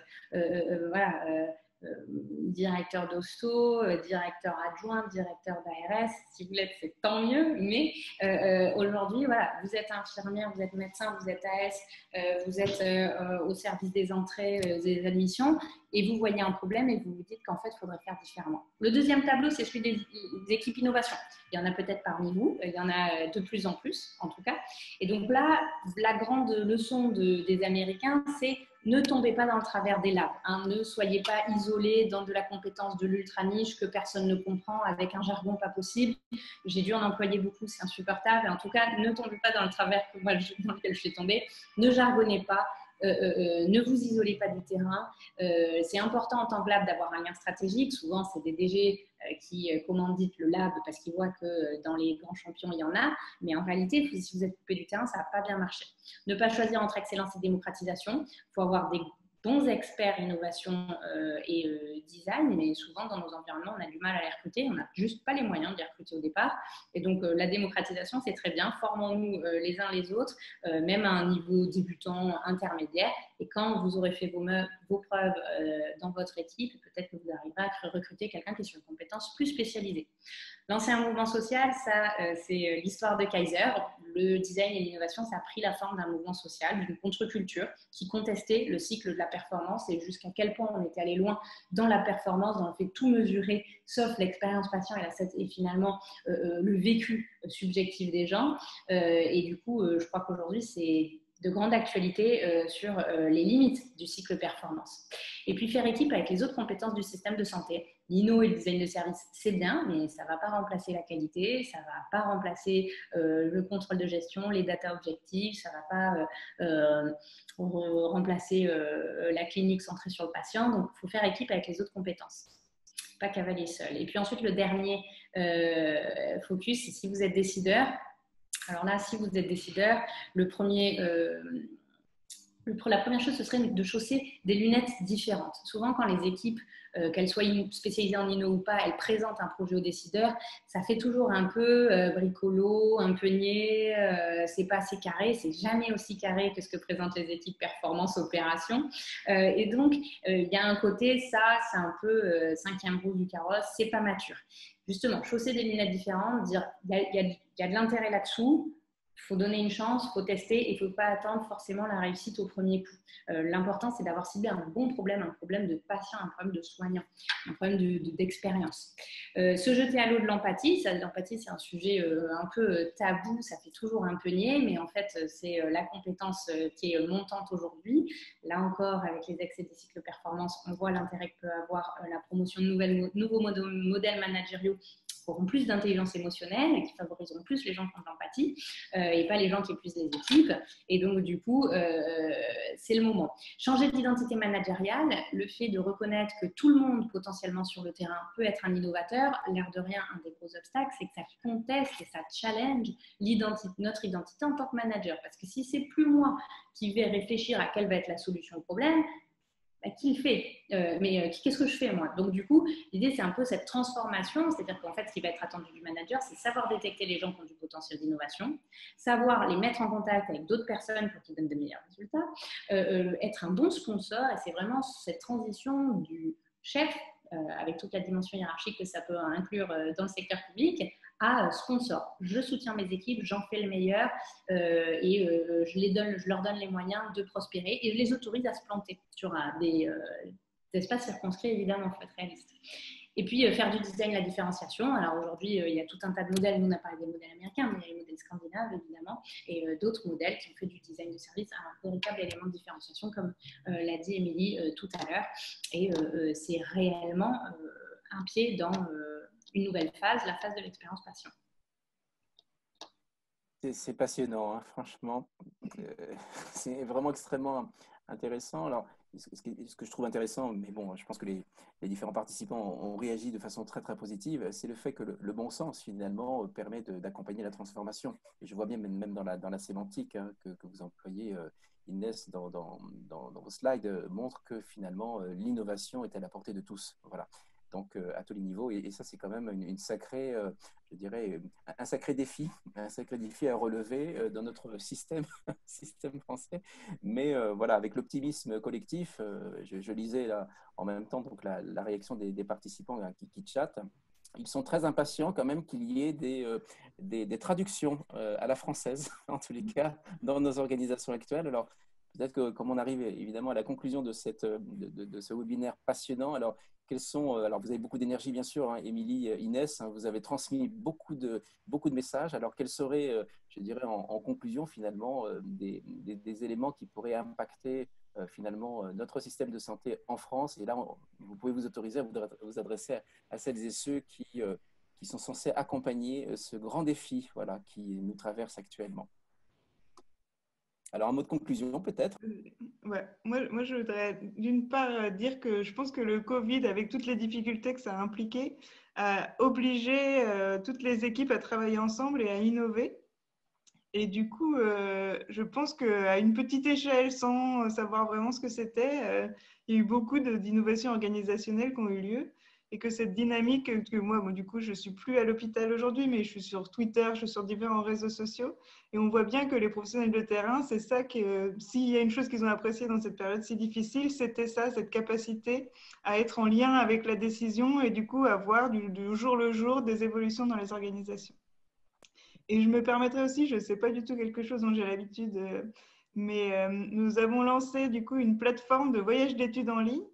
directeur d'hosto, directeur adjoint, directeur d'ARS. Si vous l'êtes, c'est tant mieux. Mais aujourd'hui, voilà, vous êtes infirmière, vous êtes médecin, vous êtes AS, vous êtes au service des entrées, des admissions, et vous voyez un problème et vous vous dites qu'en fait, il faudrait faire différemment. Le deuxième tableau, c'est celui des équipes innovation. Il y en a peut-être parmi vous, il y en a de plus en plus, en tout cas. Et donc là, la grande leçon des Américains, c'est ne tombez pas dans le travers des labs. Hein, ne soyez pas isolés dans de la compétence de l'ultra niche que personne ne comprend avec un jargon pas possible. J'ai dû en employer beaucoup, c'est insupportable. En tout cas, ne tombez pas dans le travers dans lequel je suis tombée. Ne jargonnez pas. Ne vous isolez pas du terrain. C'est important en tant que lab d'avoir un lien stratégique. Souvent, c'est des DG qui commanditent le lab parce qu'ils voient que dans les grands champions, il y en a. Mais en réalité, si vous êtes coupé du terrain, ça ne va pas bien marcher. Ne pas choisir entre excellence et démocratisation. Il faut avoir des bons experts innovation et design, mais souvent dans nos environnements, on a du mal à les recruter, on n'a juste pas les moyens de les recruter au départ. Et donc, la démocratisation, c'est très bien. Formons-nous les uns les autres, même à un niveau débutant, intermédiaire. Et quand vous aurez fait vos preuves dans votre équipe, peut-être que vous arriverez à recruter quelqu'un qui est sur une compétence plus spécialisée. Lancer un mouvement social, ça, c'est l'histoire de Kaiser. Le design et l'innovation, ça a pris la forme d'un mouvement social, d'une contre-culture qui contestait le cycle de la performance et jusqu'à quel point on était allé loin dans la performance, dans le fait de tout mesurer, sauf l'expérience patient et finalement le vécu subjectif des gens. Et du coup, je crois qu'aujourd'hui, c'est de grande actualité sur les limites du cycle performance. Et puis faire équipe avec les autres compétences du système de santé. L'inno et le design de service, c'est bien, mais ça ne va pas remplacer la qualité, ça ne va pas remplacer le contrôle de gestion, les data objectifs, ça ne va pas remplacer la clinique centrée sur le patient. Donc, il faut faire équipe avec les autres compétences. Pas cavaler seul. Et puis ensuite, le dernier focus, c'est si vous êtes décideur. Alors là, si vous êtes décideur, la première chose, ce serait de chausser des lunettes différentes. Souvent, quand les équipes, qu'elles soient spécialisées en inno ou pas, elles présentent un projet aux décideurs, ça fait toujours un peu bricolo, un peu niais, c'est pas assez carré, c'est jamais aussi carré que ce que présentent les équipes performance opération. Et donc, il y a un côté, ça, c'est un peu cinquième roue du carrosse, c'est pas mature. Justement, chausser des lunettes différentes, dire il y a de l'intérêt là-dessous. Il faut donner une chance, il faut tester et il ne faut pas attendre forcément la réussite au premier coup. L'important, c'est d'avoir ciblé un bon problème, un problème de patient, un problème de soignant, un problème d'expérience. Se jeter à l'eau de l'empathie, l'empathie, c'est un sujet un peu tabou, ça fait toujours un peu niais, mais en fait, c'est la compétence qui est montante aujourd'hui. Là encore, avec les excès des cycles performance, on voit l'intérêt que peut avoir la promotion de nouveaux modèles managériaux qui auront plus d'intelligence émotionnelle et qui favoriseront plus les gens qui ont de l'empathie et pas les gens qui épuisent les équipes. Et donc, du coup, c'est le moment. Changer d'identité managériale, le fait de reconnaître que tout le monde potentiellement sur le terrain peut être un innovateur, l'air de rien, un des gros obstacles, c'est que ça conteste et ça challenge notre identité en tant que manager. Parce que si c'est plus moi qui vais réfléchir à quelle va être la solution au problème, qui le fait, mais qu'est-ce que je fais moi? Donc du coup, l'idée c'est un peu cette transformation, c'est-à-dire qu'en fait ce qui va être attendu du manager, c'est savoir détecter les gens qui ont du potentiel d'innovation, savoir les mettre en contact avec d'autres personnes pour qu'ils donnent de meilleurs résultats, être un bon sponsor, et c'est vraiment cette transition du chef, avec toute la dimension hiérarchique que ça peut inclure dans le secteur public, à sponsor. Je soutiens mes équipes, j'en fais le meilleur et je leur donne les moyens de prospérer et je les autorise à se planter sur des espaces circonscrits, évidemment, il faut être réaliste. Et puis, faire du design la différenciation. Alors aujourd'hui, il y a tout un tas de modèles. Nous, on a parlé des modèles américains, mais il y a les modèles scandinaves, évidemment, et d'autres modèles qui ont fait du design de service un véritable élément de différenciation, comme l'a dit Émilie tout à l'heure. Et c'est réellement un pied dans une nouvelle phase, la phase de l'expérience patient. C'est passionnant, hein, franchement. C'est vraiment extrêmement intéressant. Alors, ce que je trouve intéressant, mais bon, je pense que les différents participants ont réagi de façon très, très positive, c'est le fait que le bon sens, finalement, permet d'accompagner la transformation. Et je vois bien, même dans la sémantique que vous employez, Inès, dans vos slides, montre que finalement, l'innovation est à la portée de tous. Voilà. Donc, à tous les niveaux. Et ça, c'est quand même une sacrée, je dirais, un sacré défi à relever dans notre système français. Mais voilà, avec l'optimisme collectif, je lisais là, en même temps donc, la réaction des participants qui chattent. Ils sont très impatients quand même qu'il y ait des traductions à la française, en tous les cas, dans nos organisations actuelles. Alors, peut-être que comme on arrive évidemment à la conclusion de ce webinaire passionnant, alors alors vous avez beaucoup d'énergie bien sûr, hein, Émilie, Inès, hein, vous avez transmis beaucoup de messages. Alors quels seraient, je dirais en conclusion finalement, des éléments qui pourraient impacter finalement notre système de santé en France? Et là, vous pouvez vous autoriser à vous adresser à celles et ceux qui sont censés accompagner ce grand défi, voilà, qui nous traverse actuellement. Alors, un mot de conclusion, peut-être? Ouais. Moi, je voudrais d'une part dire que je pense que le Covid, avec toutes les difficultés que ça a impliqué, a obligé toutes les équipes à travailler ensemble et à innover. Et du coup, je pense qu'à une petite échelle, sans savoir vraiment ce que c'était, il y a eu beaucoup d'innovations organisationnelles qui ont eu lieu. Et que cette dynamique, que moi, du coup, je ne suis plus à l'hôpital aujourd'hui, mais je suis sur Twitter, je suis sur différents réseaux sociaux. Et on voit bien que les professionnels de terrain, c'est ça que, s'il y a une chose qu'ils ont appréciée dans cette période si difficile, c'était ça, cette capacité à être en lien avec la décision et du coup, à voir du jour le jour des évolutions dans les organisations. Et je me permettrai aussi, je ne sais pas du tout quelque chose dont j'ai l'habitude, mais nous avons lancé du coup une plateforme de voyage d'études en ligne.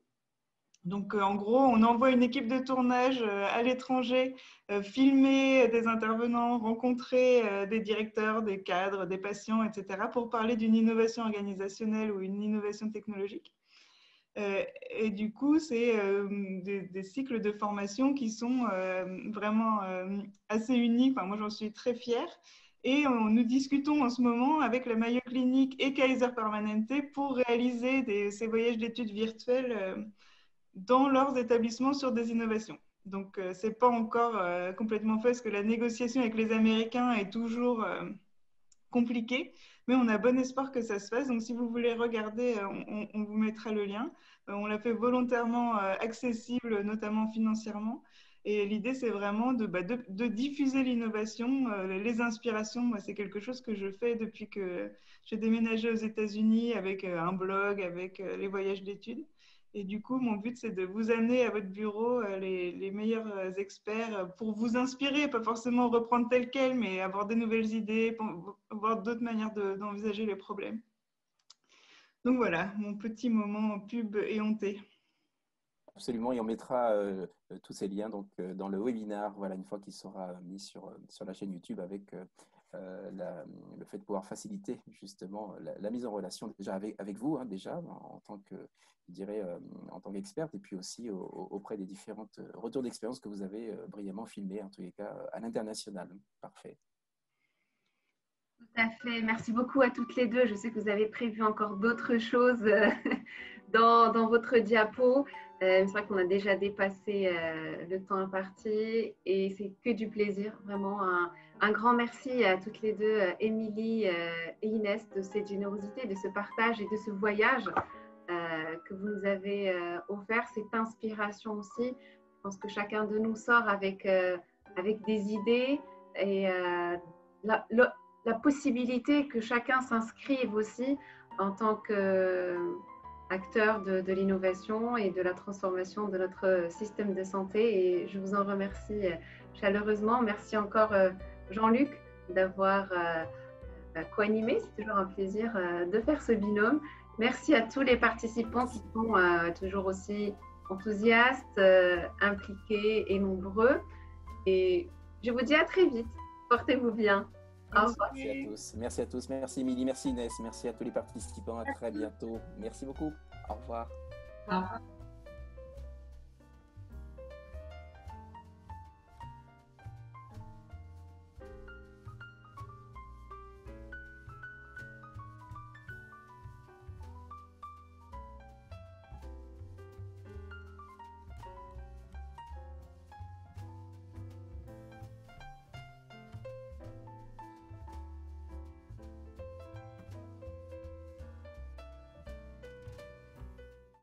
Donc, en gros, on envoie une équipe de tournage à l'étranger, filmer des intervenants, rencontrer des directeurs, des cadres, des patients, etc., pour parler d'une innovation organisationnelle ou une innovation technologique. Et du coup, c'est des cycles de formation qui sont vraiment assez uniques. Enfin, moi, j'en suis très fière. Et nous discutons en ce moment avec la Mayo Clinic et Kaiser Permanente pour réaliser ces voyages d'études virtuels dans leurs établissements sur des innovations. Donc, ce n'est pas encore complètement fait parce que la négociation avec les Américains est toujours compliquée, mais on a bon espoir que ça se fasse. Donc, si vous voulez regarder, on vous mettra le lien. On l'a fait volontairement accessible, notamment financièrement. Et l'idée, c'est vraiment de diffuser l'innovation, les inspirations. Moi, c'est quelque chose que je fais depuis que j'ai déménagé aux États-Unis avec un blog, avec les voyages d'études. Et du coup, mon but, c'est de vous amener à votre bureau les meilleurs experts pour vous inspirer, pas forcément reprendre tel quel, mais avoir des nouvelles idées, voir d'autres manières d'envisager les problèmes. Donc voilà, mon petit moment pub éhonté. Absolument, et on mettra tous ces liens donc, dans le webinaire, voilà, une fois qu'il sera mis sur la chaîne YouTube avec le fait de pouvoir faciliter justement la mise en relation déjà avec vous, hein, déjà en tant que, je dirais, en tant qu'experte, et puis aussi auprès des différentes retours d'expérience que vous avez brillamment filmés, en tous les cas à l'international. Parfait. Tout à fait. Merci beaucoup à toutes les deux. Je sais que vous avez prévu encore d'autres choses dans votre diapo. C'est vrai qu'on a déjà dépassé le temps imparti et c'est que du plaisir. Vraiment un grand merci à toutes les deux, Émilie et Inès, de cette générosité, de ce partage et de ce voyage que vous nous avez offert, cette inspiration aussi. Je pense que chacun de nous sort avec des idées et la possibilité que chacun s'inscrive aussi en tant qu'acteur de l'innovation et de la transformation de notre système de santé. Et je vous en remercie chaleureusement. Merci encore Jean-Luc d'avoir co-animé. C'est toujours un plaisir de faire ce binôme. Merci à tous les participants qui sont toujours aussi enthousiastes, impliqués et nombreux. Et je vous dis à très vite. Portez-vous bien. Au revoir. Merci à tous. Merci à tous. Merci Émilie, merci Inès, merci à tous les participants. À très bientôt. Merci beaucoup. Au revoir. Au revoir.